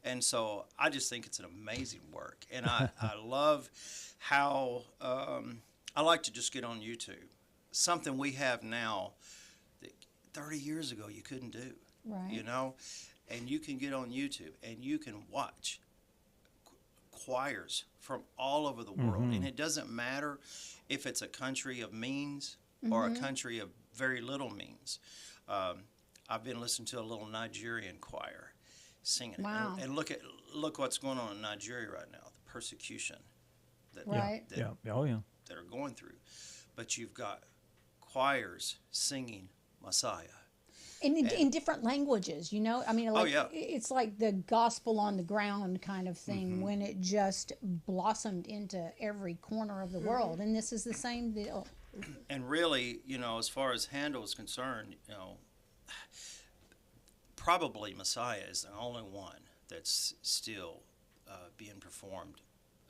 [SPEAKER 15] And so I just think it's an amazing work. And I love how I like to just get on YouTube. Something we have now that 30 years ago you couldn't do.
[SPEAKER 3] Right.
[SPEAKER 15] You know? And you can get on YouTube and you can watch choirs from all over the world.
[SPEAKER 2] Mhm.
[SPEAKER 15] And it doesn't matter if it's a country of means or a country of very little means. I've been listening to a little Nigerian choir singing.
[SPEAKER 3] Wow.
[SPEAKER 15] And look what's going on in Nigeria right now, the persecution that,
[SPEAKER 3] Right.
[SPEAKER 15] that,
[SPEAKER 2] Yeah. Oh, yeah.
[SPEAKER 15] that are going through. But you've got choirs singing Messiah.
[SPEAKER 3] In different languages, you know? I mean, like,
[SPEAKER 15] yeah.
[SPEAKER 3] it's like the gospel on the ground kind of thing when it just blossomed into every corner of the world. And this is the same deal.
[SPEAKER 15] And really, you know, as far as Handel is concerned, you know, probably Messiah is the only one that's still being performed.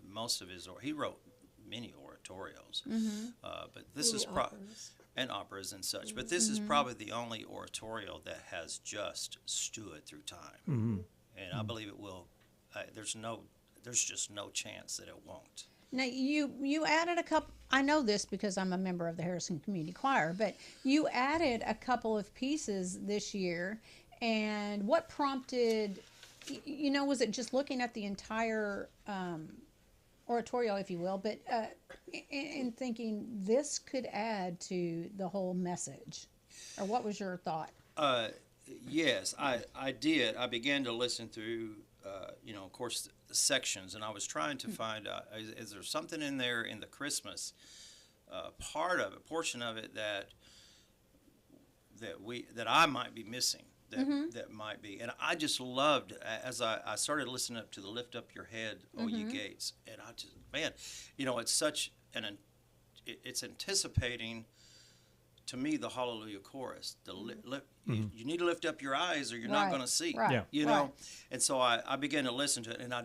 [SPEAKER 15] Most of his, he wrote many oratorios, but this is and operas and such. But this is probably the only oratorio that has just stood through time, and I believe it will. There's just no chance that it won't.
[SPEAKER 3] Now, you added a couple, I know this because I'm a member of the Harrison Community Choir, but you added a couple of pieces this year, and what prompted, you know, was it just looking at the entire oratorio, if you will, but and thinking this could add to the whole message? Or what was your thought?
[SPEAKER 15] Yes, I did. I began to listen through, you know, of course, the sections, and I was trying to find out, is there something in there in the Christmas portion of it that I might be missing, that might be. And I just loved, as I started listening up to the Lift Up Your Head, O Ye Gates, and I just, man, you know, it's such it's anticipating to me the Hallelujah chorus. You need to lift up your eyes or you're not going to see.
[SPEAKER 3] Right.
[SPEAKER 2] Yeah.
[SPEAKER 15] You know, and so I began to listen to it, and I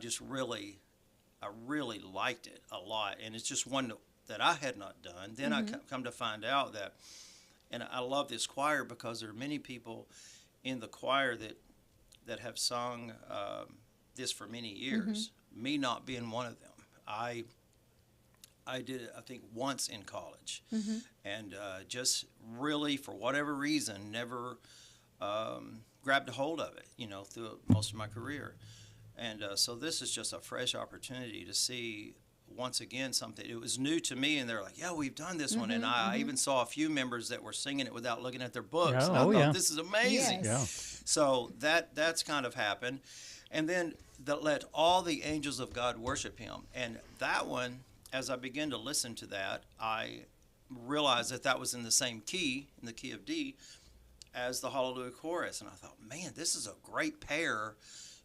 [SPEAKER 15] really liked it a lot. And it's just one that I had not done. Then I come to find out that, and I love this choir because there are many people in the choir that have sung this for many years. Me not being one of them. I did it, I think, once in college, and just really, for whatever reason, never grabbed a hold of it, you know, through most of my career. And so this is just a fresh opportunity to see, once again, something. It was new to me, and they're like, yeah, we've done this one. And I even saw a few members that were singing it without looking at their books.
[SPEAKER 2] Yeah.
[SPEAKER 15] And I
[SPEAKER 2] Oh,
[SPEAKER 15] thought,
[SPEAKER 2] yeah.
[SPEAKER 15] this is amazing.
[SPEAKER 3] Yes.
[SPEAKER 2] Yeah.
[SPEAKER 15] So that's kind of happened. And then let all the angels of God worship him. And that one, as I began to listen to that, I realized that was in the same key, in the key of D, as the Hallelujah chorus. And I thought, man, this is a great pair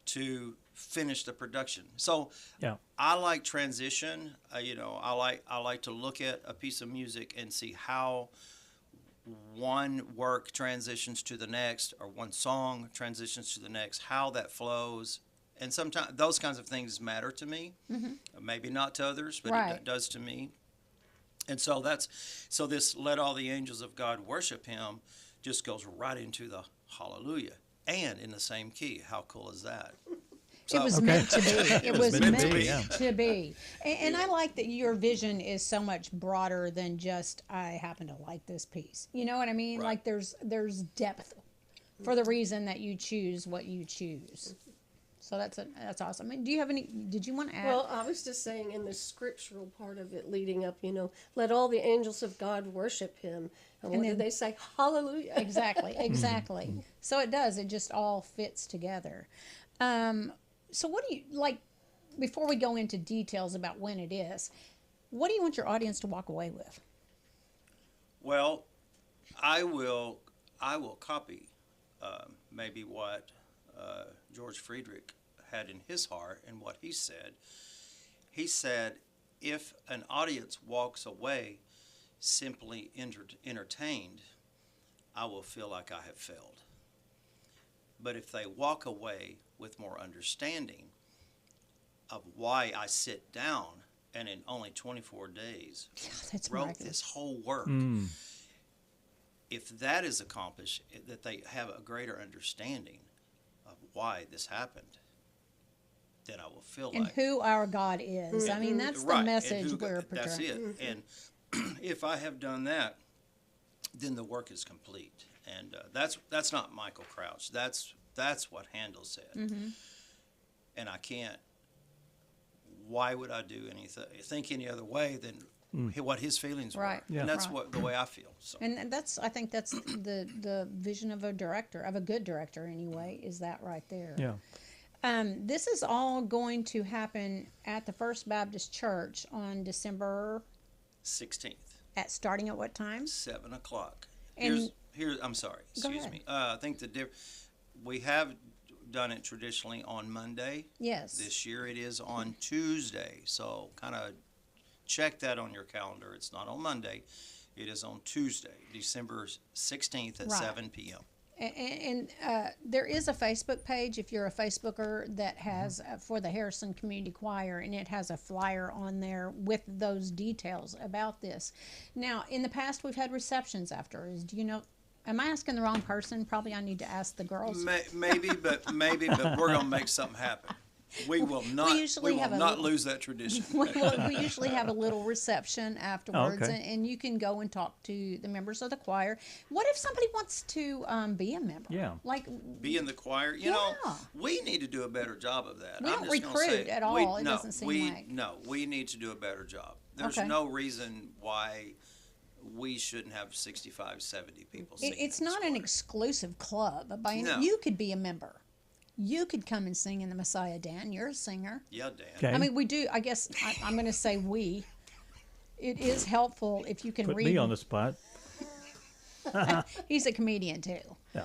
[SPEAKER 15] to finish the production. So
[SPEAKER 2] Yeah.
[SPEAKER 15] I like transition. You know, I like to look at a piece of music and see how one work transitions to the next, or one song transitions to the next, how that flows. And sometimes those kinds of things matter to me. Maybe not to others, but
[SPEAKER 3] Right.
[SPEAKER 15] it does to me. And so this "Let All the Angels of God Worship Him" just goes right into the Hallelujah, and in the same key. How cool is that?
[SPEAKER 3] It was meant to be. It was meant
[SPEAKER 2] to be, yeah.
[SPEAKER 3] to be. And I like that your vision is so much broader than just, I happen to like this piece. You know what I mean?
[SPEAKER 15] Right.
[SPEAKER 3] Like there's depth for the reason that you choose what you choose. So that's awesome. And did you want to add?
[SPEAKER 16] Well, I was just saying, in the scriptural part of it leading up, you know, let all the angels of God worship him. And what did they say? Hallelujah.
[SPEAKER 3] Exactly. So it does. It just all fits together. So what do you, like, before we go into details about when it is, what do you want your audience to walk away with?
[SPEAKER 15] Well, I will copy maybe what George Friedrich had in his heart and what he said. He said, if an audience walks away simply entertained, I will feel like I have failed. But if they walk away with more understanding of why I sit down and in only 24 days
[SPEAKER 3] that's
[SPEAKER 15] wrote
[SPEAKER 3] miraculous.
[SPEAKER 15] this whole work. If that is accomplished, that they have a greater understanding of why this happened, then I will feel
[SPEAKER 3] And
[SPEAKER 15] like
[SPEAKER 3] who our God is. I mean, that's the message we're
[SPEAKER 15] That's
[SPEAKER 3] portraying.
[SPEAKER 15] it. And if I have done that, then the work is complete. And that's not Michael Crouch. That's what Handel said. And I can't. Why would I do think any other way than what his feelings were?
[SPEAKER 3] Right.
[SPEAKER 15] And that's the way I feel. So.
[SPEAKER 3] And I think that's the vision of a director, of a good director anyway, is that right there.
[SPEAKER 2] Yeah.
[SPEAKER 3] This is all going to happen at the First Baptist Church on December
[SPEAKER 15] 16th.
[SPEAKER 3] Starting at what time?
[SPEAKER 15] 7 o'clock.
[SPEAKER 3] And
[SPEAKER 15] Here's I'm sorry.
[SPEAKER 3] Go
[SPEAKER 15] Excuse
[SPEAKER 3] ahead.
[SPEAKER 15] me. I think we have done it traditionally on Monday.
[SPEAKER 3] Yes.
[SPEAKER 15] This year it is on Tuesday. So kind of check that on your calendar. It's not on Monday. It is on Tuesday, December 16th at 7 p.m.
[SPEAKER 3] And there is a Facebook page, if you're a Facebooker, that has for the Harrison Community Choir, and it has a flyer on there with those details about this. Now, in the past, we've had receptions afterwards. Do you know? Am I asking the wrong person? Probably I need to ask the girls.
[SPEAKER 15] Maybe, but we're gonna make something happen. We will not. We will not lose that tradition.
[SPEAKER 3] we usually have a little reception afterwards,
[SPEAKER 2] okay.
[SPEAKER 3] and you can go and talk to the members of the choir. What if somebody wants to be a member?
[SPEAKER 2] Yeah.
[SPEAKER 3] Like
[SPEAKER 15] be in the choir. You know, we need to do a better job of that.
[SPEAKER 3] We
[SPEAKER 15] I'm
[SPEAKER 3] don't
[SPEAKER 15] just gonna say,
[SPEAKER 3] recruit at all. It doesn't seem like.
[SPEAKER 15] No, we need to do a better job. There's
[SPEAKER 3] Okay.
[SPEAKER 15] no reason why we shouldn't have 65, 70 people singing.
[SPEAKER 3] It's not an exclusive club.
[SPEAKER 15] No.
[SPEAKER 3] You could be a member. You could come and sing in the Messiah, Dan. You're a singer.
[SPEAKER 15] Yeah, Dan.
[SPEAKER 2] Okay.
[SPEAKER 3] I mean, we do. I guess I'm going to say we. It is helpful if you can
[SPEAKER 2] Put
[SPEAKER 3] read.
[SPEAKER 2] me on the spot.
[SPEAKER 3] He's a comedian too.
[SPEAKER 2] Yeah.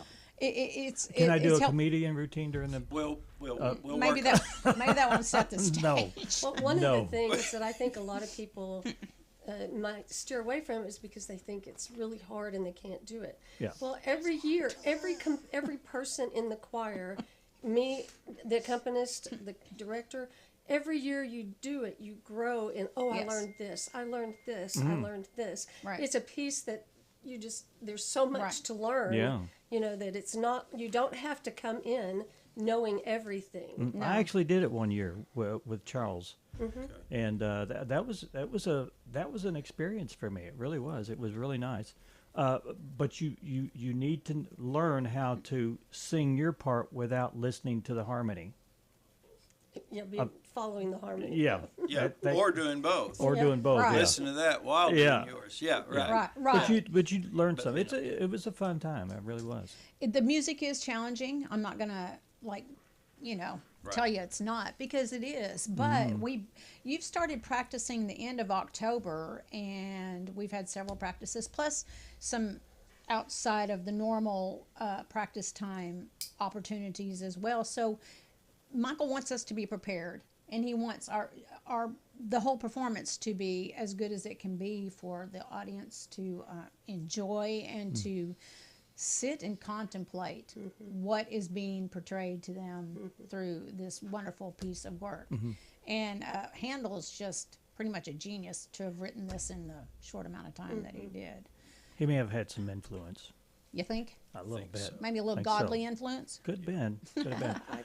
[SPEAKER 3] Can
[SPEAKER 2] I do a
[SPEAKER 3] help-
[SPEAKER 2] comedian routine during the?
[SPEAKER 15] We'll
[SPEAKER 3] maybe
[SPEAKER 15] work
[SPEAKER 3] that won't set the stage.
[SPEAKER 2] No.
[SPEAKER 16] Well, one
[SPEAKER 2] No.
[SPEAKER 16] of the things that I think a lot of people might steer away from is because they think it's really hard and they can't do it.
[SPEAKER 2] Yeah.
[SPEAKER 16] Well, every year, every person in the choir, me, the accompanist, the director, every year you do it, you grow in, I
[SPEAKER 3] Yes.
[SPEAKER 16] learned this, I learned this, I learned this.
[SPEAKER 3] Right.
[SPEAKER 16] It's a piece that you just, there's so much
[SPEAKER 3] Right.
[SPEAKER 16] to learn,
[SPEAKER 2] Yeah.
[SPEAKER 16] that it's not, you don't have to come in knowing everything.
[SPEAKER 3] No.
[SPEAKER 2] I actually did it one year with Charles, and that was an experience for me. It really was. It was really nice. But you need to learn how to sing your part without listening to the harmony.
[SPEAKER 16] You'll be following the harmony.
[SPEAKER 2] Yeah.
[SPEAKER 15] Yeah, or doing both.
[SPEAKER 2] Or doing both.
[SPEAKER 3] Right.
[SPEAKER 2] Yeah.
[SPEAKER 15] Listen to that while
[SPEAKER 2] Yeah.
[SPEAKER 15] doing yours. Yeah, right.
[SPEAKER 3] Right.
[SPEAKER 2] But you learned something. It was a fun time. It really was.
[SPEAKER 3] The music is challenging. I'm not gonna tell you it's not, because it is. But you've started practicing the end of October, and we've had several practices plus some outside of the normal practice time opportunities as well. So Michael wants us to be prepared, and he wants the whole performance to be as good as it can be for the audience to enjoy and to sit and contemplate what is being portrayed to them through this wonderful piece of work. And Handel is just pretty much a genius to have written this in the short amount of time that he did.
[SPEAKER 2] He may have had some influence.
[SPEAKER 3] You think?
[SPEAKER 2] A little bit.
[SPEAKER 3] Maybe a little
[SPEAKER 2] Think
[SPEAKER 3] godly
[SPEAKER 2] so.
[SPEAKER 3] influence?
[SPEAKER 2] Could have been.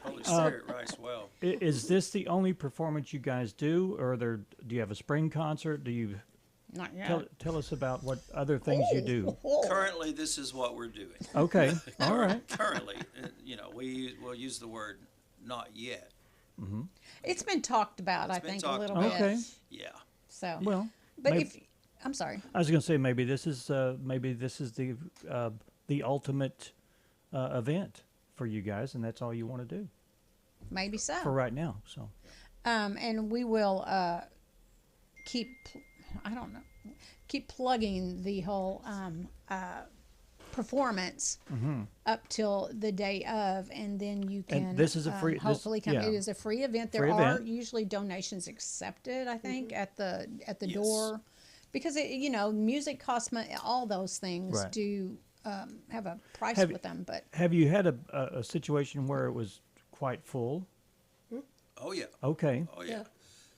[SPEAKER 15] Holy Spirit writes well.
[SPEAKER 2] Is this the only performance you guys do, or do you have a spring concert? Do you
[SPEAKER 3] Not yet.
[SPEAKER 2] tell us about what other things you do?
[SPEAKER 15] Currently, this is what we're doing.
[SPEAKER 2] Okay, all right.
[SPEAKER 15] Currently, we'll use the word "not yet."
[SPEAKER 3] It's been talked about, I
[SPEAKER 15] been
[SPEAKER 3] think, a
[SPEAKER 15] talked
[SPEAKER 3] little
[SPEAKER 2] about.
[SPEAKER 3] bit.
[SPEAKER 2] Okay.
[SPEAKER 15] Yeah.
[SPEAKER 3] So,
[SPEAKER 2] Well,
[SPEAKER 3] but
[SPEAKER 2] maybe-
[SPEAKER 3] I'm sorry.
[SPEAKER 2] I was going to say maybe this is the ultimate event for you guys, and that's all you want to do
[SPEAKER 3] Maybe so.
[SPEAKER 2] for right now. So
[SPEAKER 3] And we will keep plugging the whole performance up till the day of, and then you can
[SPEAKER 2] this is a free-
[SPEAKER 3] hopefully come.
[SPEAKER 2] yeah.
[SPEAKER 3] It is a free event. There
[SPEAKER 2] Free
[SPEAKER 3] are
[SPEAKER 2] event.
[SPEAKER 3] usually donations accepted, I think, at the door, because music costs money. All those things
[SPEAKER 2] Right.
[SPEAKER 3] do have a price
[SPEAKER 2] Have-
[SPEAKER 3] with them, but
[SPEAKER 2] have you had a situation where it was quite full?
[SPEAKER 15] Oh yeah.
[SPEAKER 2] Okay.
[SPEAKER 15] Oh yeah.
[SPEAKER 16] Yeah.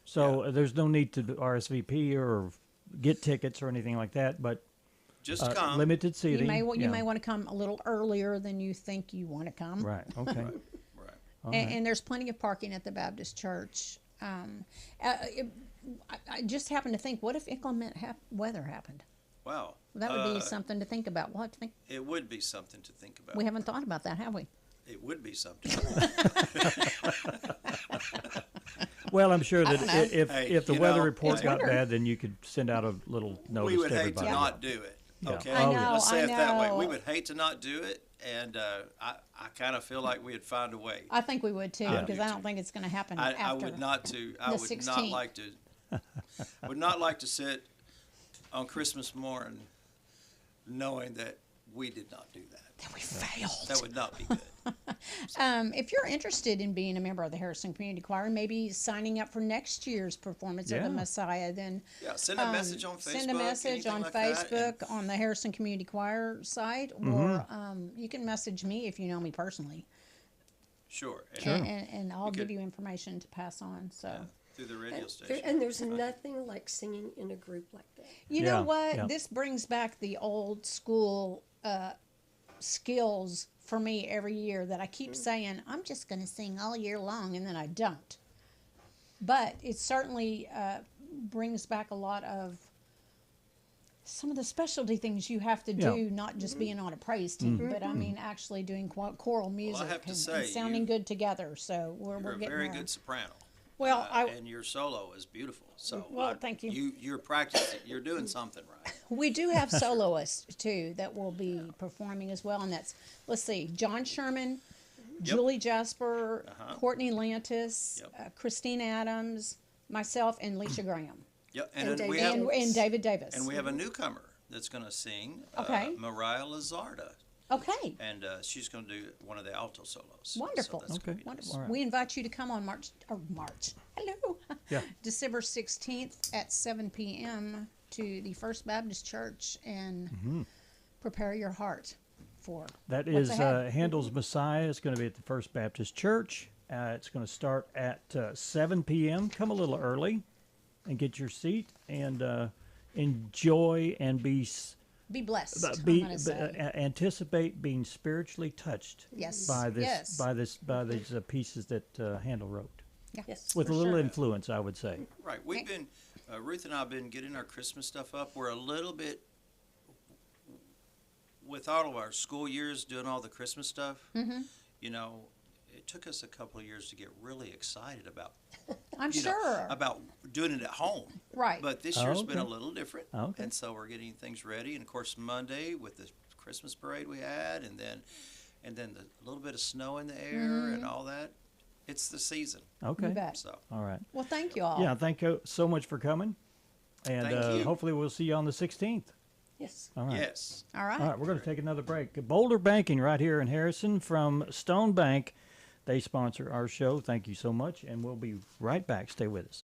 [SPEAKER 2] So there's no need to RSVP or get tickets or anything like that, but
[SPEAKER 15] just come.
[SPEAKER 2] Limited seating.
[SPEAKER 3] You may want to come a little earlier than you think you want to come.
[SPEAKER 2] Right. Okay.
[SPEAKER 3] And there's plenty of parking at the Baptist Church. I just happened to think, what if inclement weather happened?
[SPEAKER 15] Wow.
[SPEAKER 3] That would be something to think about. We'll have to think.
[SPEAKER 15] It would be something to think about.
[SPEAKER 3] We haven't thought about that, have we?
[SPEAKER 15] It would be something.
[SPEAKER 2] Well, I'm sure that if the weather report got
[SPEAKER 3] winter.
[SPEAKER 2] bad, then you could send out a little notice
[SPEAKER 15] We would
[SPEAKER 2] to
[SPEAKER 15] hate
[SPEAKER 2] everybody.
[SPEAKER 15] to not do it.
[SPEAKER 2] Yeah.
[SPEAKER 15] Okay,
[SPEAKER 3] I know,
[SPEAKER 15] let's say
[SPEAKER 3] I
[SPEAKER 15] it that way.
[SPEAKER 3] know.
[SPEAKER 15] We would hate to not do it, and I kind of feel like we'd find a way.
[SPEAKER 3] I think we would too,
[SPEAKER 15] I
[SPEAKER 3] because
[SPEAKER 15] do
[SPEAKER 3] I don't think it's going to happen
[SPEAKER 15] I
[SPEAKER 3] after
[SPEAKER 15] would not to. I
[SPEAKER 3] the
[SPEAKER 15] would
[SPEAKER 3] 16th.
[SPEAKER 15] not like to. Would not like to sit on Christmas morning knowing that we did not do that.
[SPEAKER 3] That we failed.
[SPEAKER 15] That would not be good.
[SPEAKER 3] If you're interested in being a member of the Harrison Community Choir, maybe signing up for next year's performance of the Messiah, then
[SPEAKER 15] send a message on Facebook.
[SPEAKER 3] Send a message on
[SPEAKER 15] like that,
[SPEAKER 3] Facebook on the Harrison Community Choir site, or you can message me if you know me personally.
[SPEAKER 15] Sure.
[SPEAKER 3] And I'll give you information to pass on. So.
[SPEAKER 15] Through the radio station.
[SPEAKER 16] And there's nothing like singing in a group like that.
[SPEAKER 3] You know what? This brings back the old school skills for me every year that I keep saying, I'm just going to sing all year long, and then I don't. But it certainly brings back a lot of some of the specialty things you have to do, not just being on a praise team, but I mean actually doing choral music and sounding good together. So we're
[SPEAKER 15] you're a
[SPEAKER 3] getting
[SPEAKER 15] very
[SPEAKER 3] there.
[SPEAKER 15] good soprano.
[SPEAKER 3] Well,
[SPEAKER 15] and your solo is beautiful. So
[SPEAKER 3] thank you.
[SPEAKER 15] You're practicing. You're doing something right.
[SPEAKER 3] We do have soloists too that will be performing as well, and that's John Sherman, Julie Jasper, Courtney Lantis, Christine Adams, myself, and Leisha Graham.
[SPEAKER 15] Yep,
[SPEAKER 3] and David Davis.
[SPEAKER 15] And we have a newcomer that's going to sing. Mariah Lazarda.
[SPEAKER 3] Okay.
[SPEAKER 15] And she's going to do one of the alto solos.
[SPEAKER 3] Wonderful.
[SPEAKER 15] So
[SPEAKER 3] Wonderful.
[SPEAKER 15] Nice.
[SPEAKER 3] Right. We invite you to come on December 16th at 7 p.m. to the First Baptist Church and prepare your heart for
[SPEAKER 2] that
[SPEAKER 3] what's
[SPEAKER 2] is
[SPEAKER 3] ahead.
[SPEAKER 2] Handel's Messiah. It's going to be at the First Baptist Church. It's going to start at 7 p.m. Come a little early and get your seat and enjoy and be
[SPEAKER 3] blessed.
[SPEAKER 2] Anticipate being spiritually touched by these pieces that Handel wrote.
[SPEAKER 3] Yeah. Yes,
[SPEAKER 2] with a little influence, I would say.
[SPEAKER 15] Right. We've been Ruth and I have been getting our Christmas stuff up. We're a little bit with all of our school years doing all the Christmas stuff. You know, it took us a couple of years to get really excited about.
[SPEAKER 3] I'm sure
[SPEAKER 15] about doing it at home.
[SPEAKER 3] Right.
[SPEAKER 15] But this year's been a little different.
[SPEAKER 2] Okay.
[SPEAKER 15] And so we're getting things ready. And of course Monday with the Christmas parade we had, and then the little bit of snow in the air and all that. It's the season.
[SPEAKER 2] Okay.
[SPEAKER 3] You bet.
[SPEAKER 15] So.
[SPEAKER 2] All right.
[SPEAKER 3] Well, thank you all.
[SPEAKER 2] Yeah, thank you so much for coming. And
[SPEAKER 15] Thank you.
[SPEAKER 2] Hopefully we'll see you on the 16th.
[SPEAKER 16] Yes.
[SPEAKER 2] All right.
[SPEAKER 15] Yes.
[SPEAKER 3] All right.
[SPEAKER 2] All right, we're going to take another break. Boulder Banking right here in Harrison from Stone Bank. They sponsor our show. Thank you so much, and we'll be right back. Stay with us.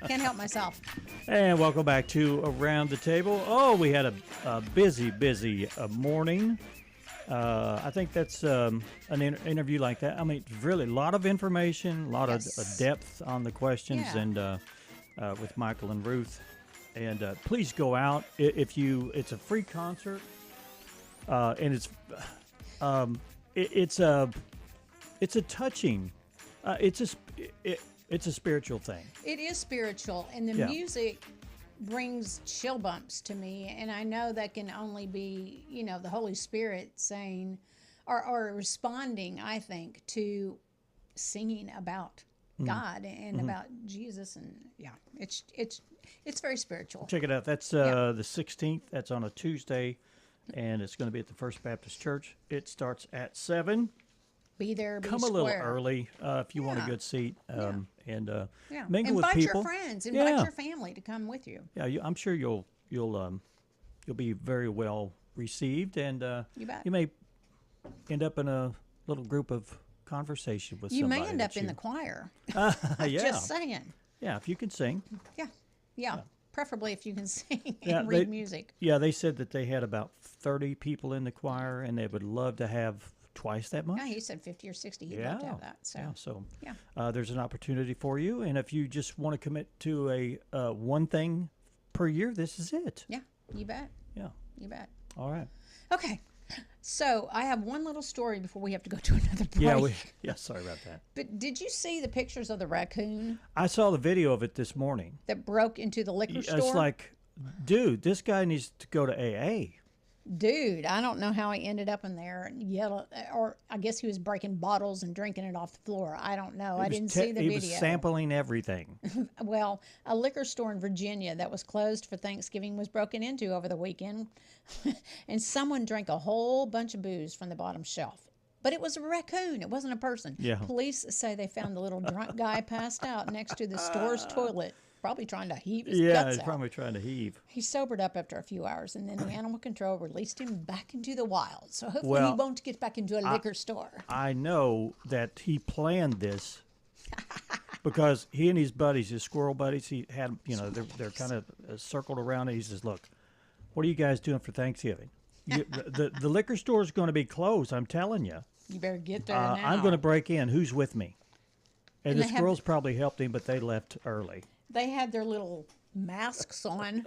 [SPEAKER 3] Can't help myself.
[SPEAKER 2] And welcome back to Around the Table. Oh, we had a busy morning. I think that's an interview like that. I mean, really a lot of information, a lot of depth on the questions, and with Michael and Ruth. And please go out if you. It's a free concert, and it's a touching. It's a spiritual thing.
[SPEAKER 3] It is spiritual, and the music brings chill bumps to me, and I know that can only be, the Holy Spirit saying or responding, I think, to singing about God and about Jesus, and it's very spiritual.
[SPEAKER 2] Check it out. That's the 16th. That's on a Tuesday, and it's going to be at the First Baptist Church. It starts at 7.
[SPEAKER 3] Be there, be
[SPEAKER 2] Come
[SPEAKER 3] square.
[SPEAKER 2] a little early if you want a good seat, and mingle
[SPEAKER 3] Invite
[SPEAKER 2] with people.
[SPEAKER 3] Your friends, invite your family to come with you.
[SPEAKER 2] Yeah, I'm sure you'll be very well received, and
[SPEAKER 3] you bet.
[SPEAKER 2] You may end up in a little group of conversation with
[SPEAKER 3] you
[SPEAKER 2] somebody.
[SPEAKER 3] You may end up in the choir.
[SPEAKER 2] Yeah,
[SPEAKER 3] just saying.
[SPEAKER 2] Yeah, if you can sing.
[SPEAKER 3] Yeah. Preferably if you can sing and read music.
[SPEAKER 2] Yeah, they said that they had about 30 people in the choir, and they would love to have twice that much.
[SPEAKER 3] Yeah, he said 50 or 60. He'd love to have that. So,
[SPEAKER 2] there's an opportunity for you, and if you just want to commit to a one thing per year, this is it.
[SPEAKER 3] Yeah, you bet.
[SPEAKER 2] Yeah,
[SPEAKER 3] you bet.
[SPEAKER 2] All right.
[SPEAKER 3] Okay, so I have one little story before we have to go to another break.
[SPEAKER 2] Yeah, sorry about that.
[SPEAKER 3] But did you see the pictures of the raccoon?
[SPEAKER 2] I saw the video of it this morning.
[SPEAKER 3] That broke into the liquor store?
[SPEAKER 2] It's like, dude, this guy needs to go to AA.
[SPEAKER 3] Dude, I don't know how he ended up in there and yelled, or I guess he was breaking bottles and drinking it off the floor. I don't know. I didn't see the video.
[SPEAKER 2] He was sampling everything.
[SPEAKER 3] Well, a liquor store in Virginia that was closed for Thanksgiving was broken into over the weekend, and someone drank a whole bunch of booze from the bottom shelf. But it was a raccoon. It wasn't a person.
[SPEAKER 2] Yeah.
[SPEAKER 3] Police say they found the little drunk guy passed out next to the store's toilet. Probably trying to heave his guts out.
[SPEAKER 2] Yeah, he's probably trying to heave.
[SPEAKER 3] He sobered up after a few hours, and then the animal control released him back into the wild. So hopefully he won't get back into a liquor store.
[SPEAKER 2] I know that he planned this because he and his buddies, his squirrel buddies, he had, they're kind of circled around. And he says, "Look, what are you guys doing for Thanksgiving? The liquor store is going to be closed. I'm telling you.
[SPEAKER 3] You better get there now.
[SPEAKER 2] I'm going to break in. Who's with me?" And the squirrels probably helped him, but they left early.
[SPEAKER 3] They had their little masks on,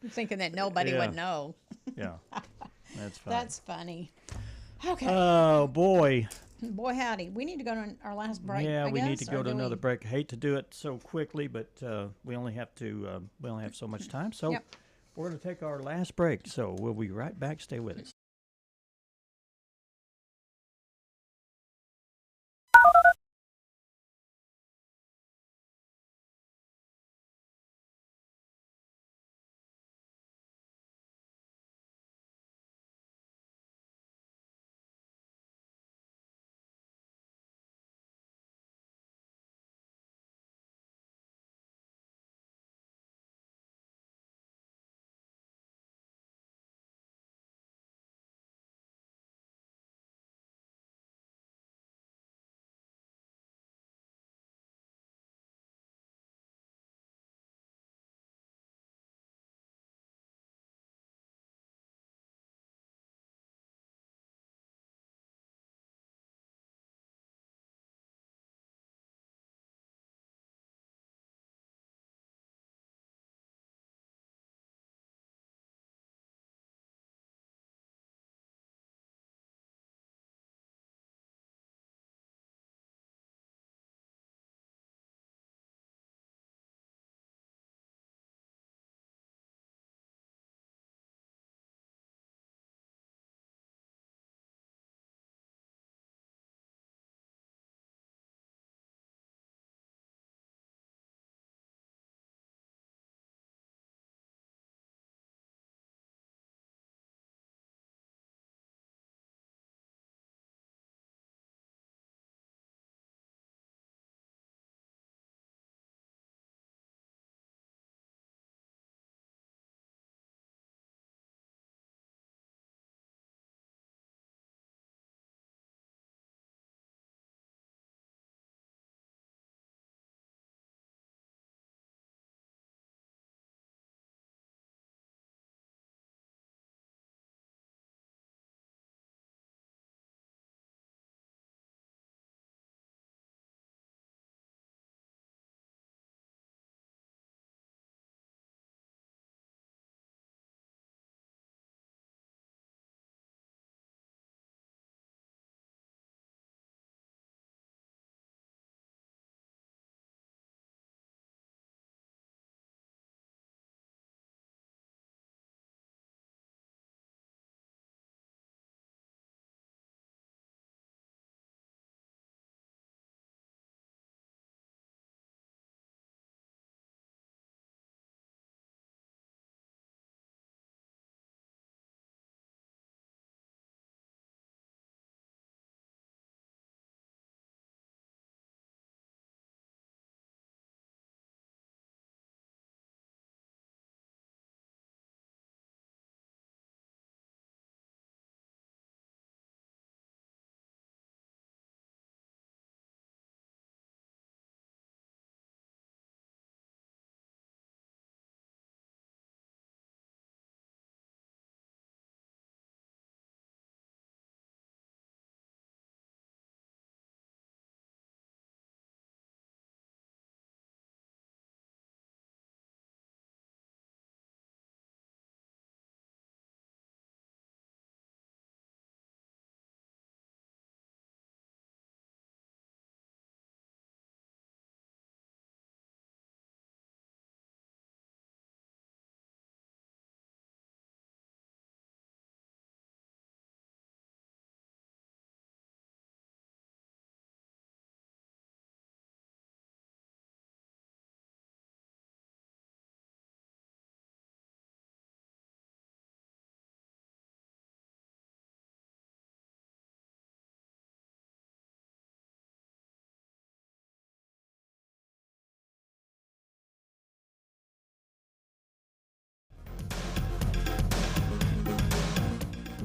[SPEAKER 3] thinking that nobody would know.
[SPEAKER 2] Yeah, that's funny.
[SPEAKER 3] That's funny. Okay.
[SPEAKER 2] Oh, boy.
[SPEAKER 3] Boy, howdy. We need to go to our last break.
[SPEAKER 2] Yeah, we need to go to another break. I hate to do it so quickly, but we only have so much time. So we're going to take our last break. So we'll be right back. Stay with us.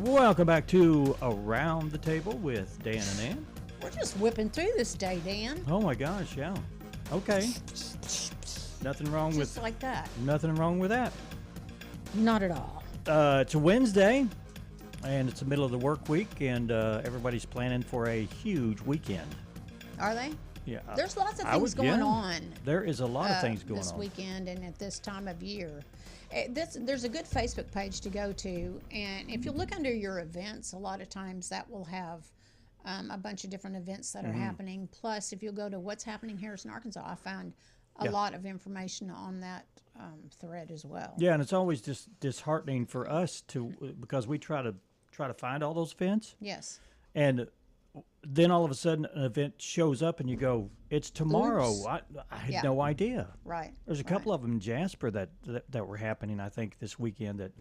[SPEAKER 2] Welcome back to Around the Table with Dan and Ann.
[SPEAKER 3] We're just whipping through this day, Dan.
[SPEAKER 2] Oh my gosh, yeah. Okay. Nothing wrong with
[SPEAKER 3] Just like that.
[SPEAKER 2] Nothing wrong with that.
[SPEAKER 3] Not at all.
[SPEAKER 2] It's a Wednesday, and it's the middle of the work week, and everybody's planning for a huge weekend.
[SPEAKER 3] Are they?
[SPEAKER 2] Yeah.
[SPEAKER 3] There's lots of things going on.
[SPEAKER 2] There is a lot of things going
[SPEAKER 3] this
[SPEAKER 2] on.
[SPEAKER 3] weekend and at this time of year. There's a good Facebook page to go to, and if you look under your events, a lot of times that will have a bunch of different events that are happening. Plus, if you go to What's Happening Harrison, Arkansas, I found a lot of information on that thread as well.
[SPEAKER 2] Yeah, and it's always just disheartening for us because we try to find all those events.
[SPEAKER 3] Yes.
[SPEAKER 2] And then all of a sudden an event shows up and you go, it's tomorrow.
[SPEAKER 3] Oops.
[SPEAKER 2] I had no idea.
[SPEAKER 3] Right.
[SPEAKER 2] There's a couple of them in Jasper that were happening, I think, this weekend that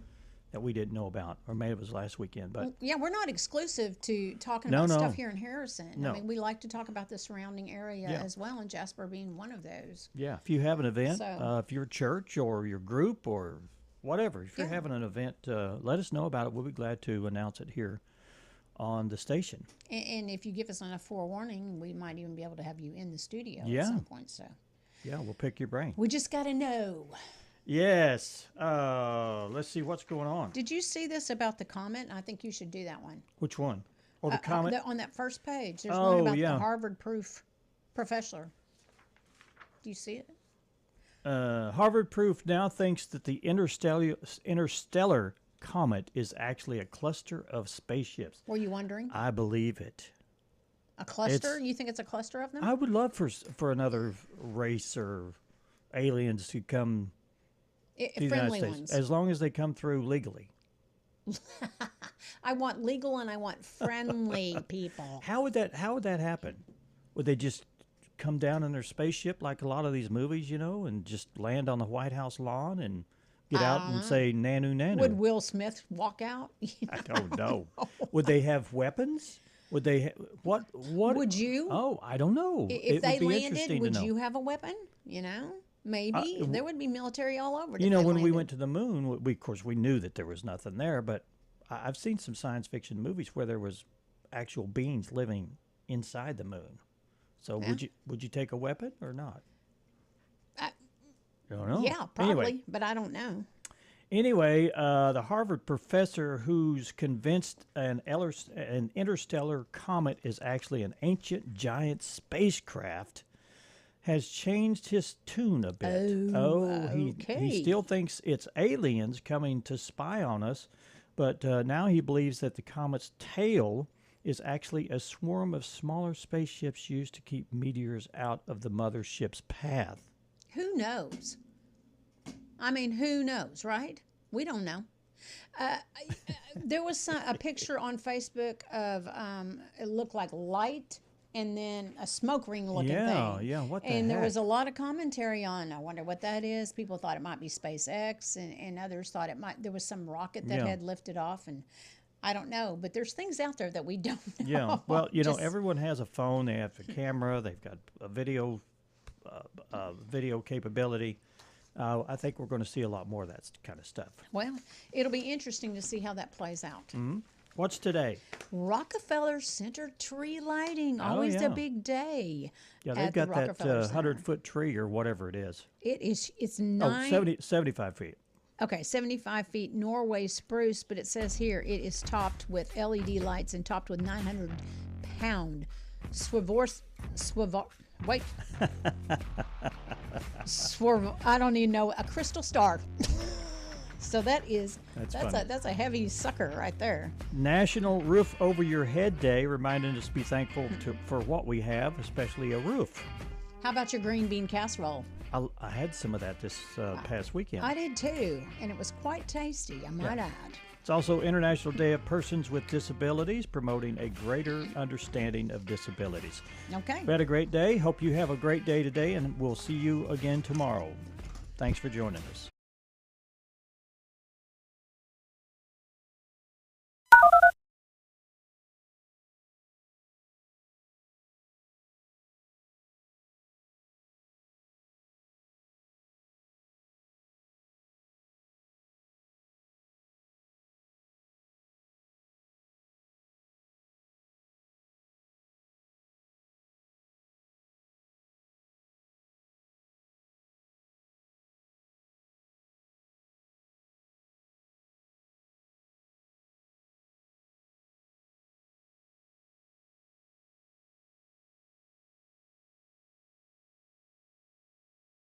[SPEAKER 2] we didn't know about, or maybe it was last weekend. But
[SPEAKER 3] yeah, we're not exclusive to talking about stuff here in Harrison.
[SPEAKER 2] No.
[SPEAKER 3] I mean, we like to talk about the surrounding area as well, and Jasper being one of those.
[SPEAKER 2] Yeah, if you have an event,
[SPEAKER 3] So-
[SPEAKER 2] if you're a church or your group or whatever, if you're having an event, let us know about it. We'll be glad to announce it here on the station.
[SPEAKER 3] And if you give us enough forewarning, we might even be able to have you in the studio
[SPEAKER 2] Yeah.
[SPEAKER 3] at some point. So
[SPEAKER 2] Yeah, we'll pick your brain.
[SPEAKER 3] we just got to know.
[SPEAKER 2] Yes. Let's see what's going on.
[SPEAKER 3] Did you see this about the comment? I think you should do that one.
[SPEAKER 2] Which one? Or the comment?
[SPEAKER 3] On that first page. There's
[SPEAKER 2] Oh,
[SPEAKER 3] one about
[SPEAKER 2] yeah.
[SPEAKER 3] the Harvard-proof professor. Do you see it?
[SPEAKER 2] Harvard Proof now thinks that the interstellar comet is actually a cluster of spaceships.
[SPEAKER 3] Were you wondering?
[SPEAKER 2] I believe it.
[SPEAKER 3] A cluster? You think it's a cluster of them?
[SPEAKER 2] I would love for another race or aliens to come to the United
[SPEAKER 3] friendly
[SPEAKER 2] States,
[SPEAKER 3] ones.
[SPEAKER 2] as long as they come through legally.
[SPEAKER 3] I want legal and I want friendly people.
[SPEAKER 2] How would that happen? Would they just come down in their spaceship like a lot of these movies, and just land on the White House lawn and get out and say nanu nanu?
[SPEAKER 3] Would Will Smith walk out?
[SPEAKER 2] I don't know. Would they have weapons? Would they? What?
[SPEAKER 3] Would you?
[SPEAKER 2] Oh, I don't know.
[SPEAKER 3] If
[SPEAKER 2] It
[SPEAKER 3] they
[SPEAKER 2] would be
[SPEAKER 3] landed,
[SPEAKER 2] interesting
[SPEAKER 3] would
[SPEAKER 2] to know.
[SPEAKER 3] you have a weapon? Maybe there would be military all over.
[SPEAKER 2] When we went to the moon, of course we knew that there was nothing there, but I've seen some science fiction movies where there was actual beings living inside the moon. So would you take a weapon or not? I don't know.
[SPEAKER 3] Yeah, probably,
[SPEAKER 2] Anyway.
[SPEAKER 3] but I don't know.
[SPEAKER 2] Anyway, the Harvard professor who's convinced an interstellar comet is actually an ancient giant spacecraft has changed his tune a bit. He still thinks it's aliens coming to spy on us, but now he believes that the comet's tail is actually a swarm of smaller spaceships used to keep meteors out of the mothership's path.
[SPEAKER 3] Who knows? I mean, who knows, right? We don't know. There was a picture on Facebook of it looked like light and then a smoke ring looking thing.
[SPEAKER 2] Yeah, what the
[SPEAKER 3] And there
[SPEAKER 2] heck?
[SPEAKER 3] was a lot of commentary on, I wonder what that is. People thought it might be SpaceX, and others thought there was some rocket that had lifted off, and I don't know. But there's things out there that we don't know.
[SPEAKER 2] Yeah, well, everyone has a phone. They have a camera. They've got a video capability. I think we're going to see a lot more of that kind of stuff.
[SPEAKER 3] Well, it'll be interesting to see how that plays out.
[SPEAKER 2] Mm-hmm. What's today?
[SPEAKER 3] Rockefeller Center tree lighting. Always a big day.
[SPEAKER 2] Yeah, they've got that 100-foot tree or whatever it is.
[SPEAKER 3] It's
[SPEAKER 2] 75 feet.
[SPEAKER 3] Okay, 75 feet Norway spruce, but it says here it is topped with LED lights and topped with 900-pound I don't even know, a crystal star. So that's a heavy sucker right there.
[SPEAKER 2] National Roof Over Your Head Day, reminding us to be thankful for what we have, especially a roof.
[SPEAKER 3] How about your green bean casserole?
[SPEAKER 2] I had some of that this past weekend.
[SPEAKER 3] I did too, and it was quite tasty, I might add.
[SPEAKER 2] It's also International Day of Persons with Disabilities, promoting a greater understanding of disabilities.
[SPEAKER 3] Okay.
[SPEAKER 2] We had a great day. Hope you have a great day today, and we'll see you again tomorrow. Thanks for joining us.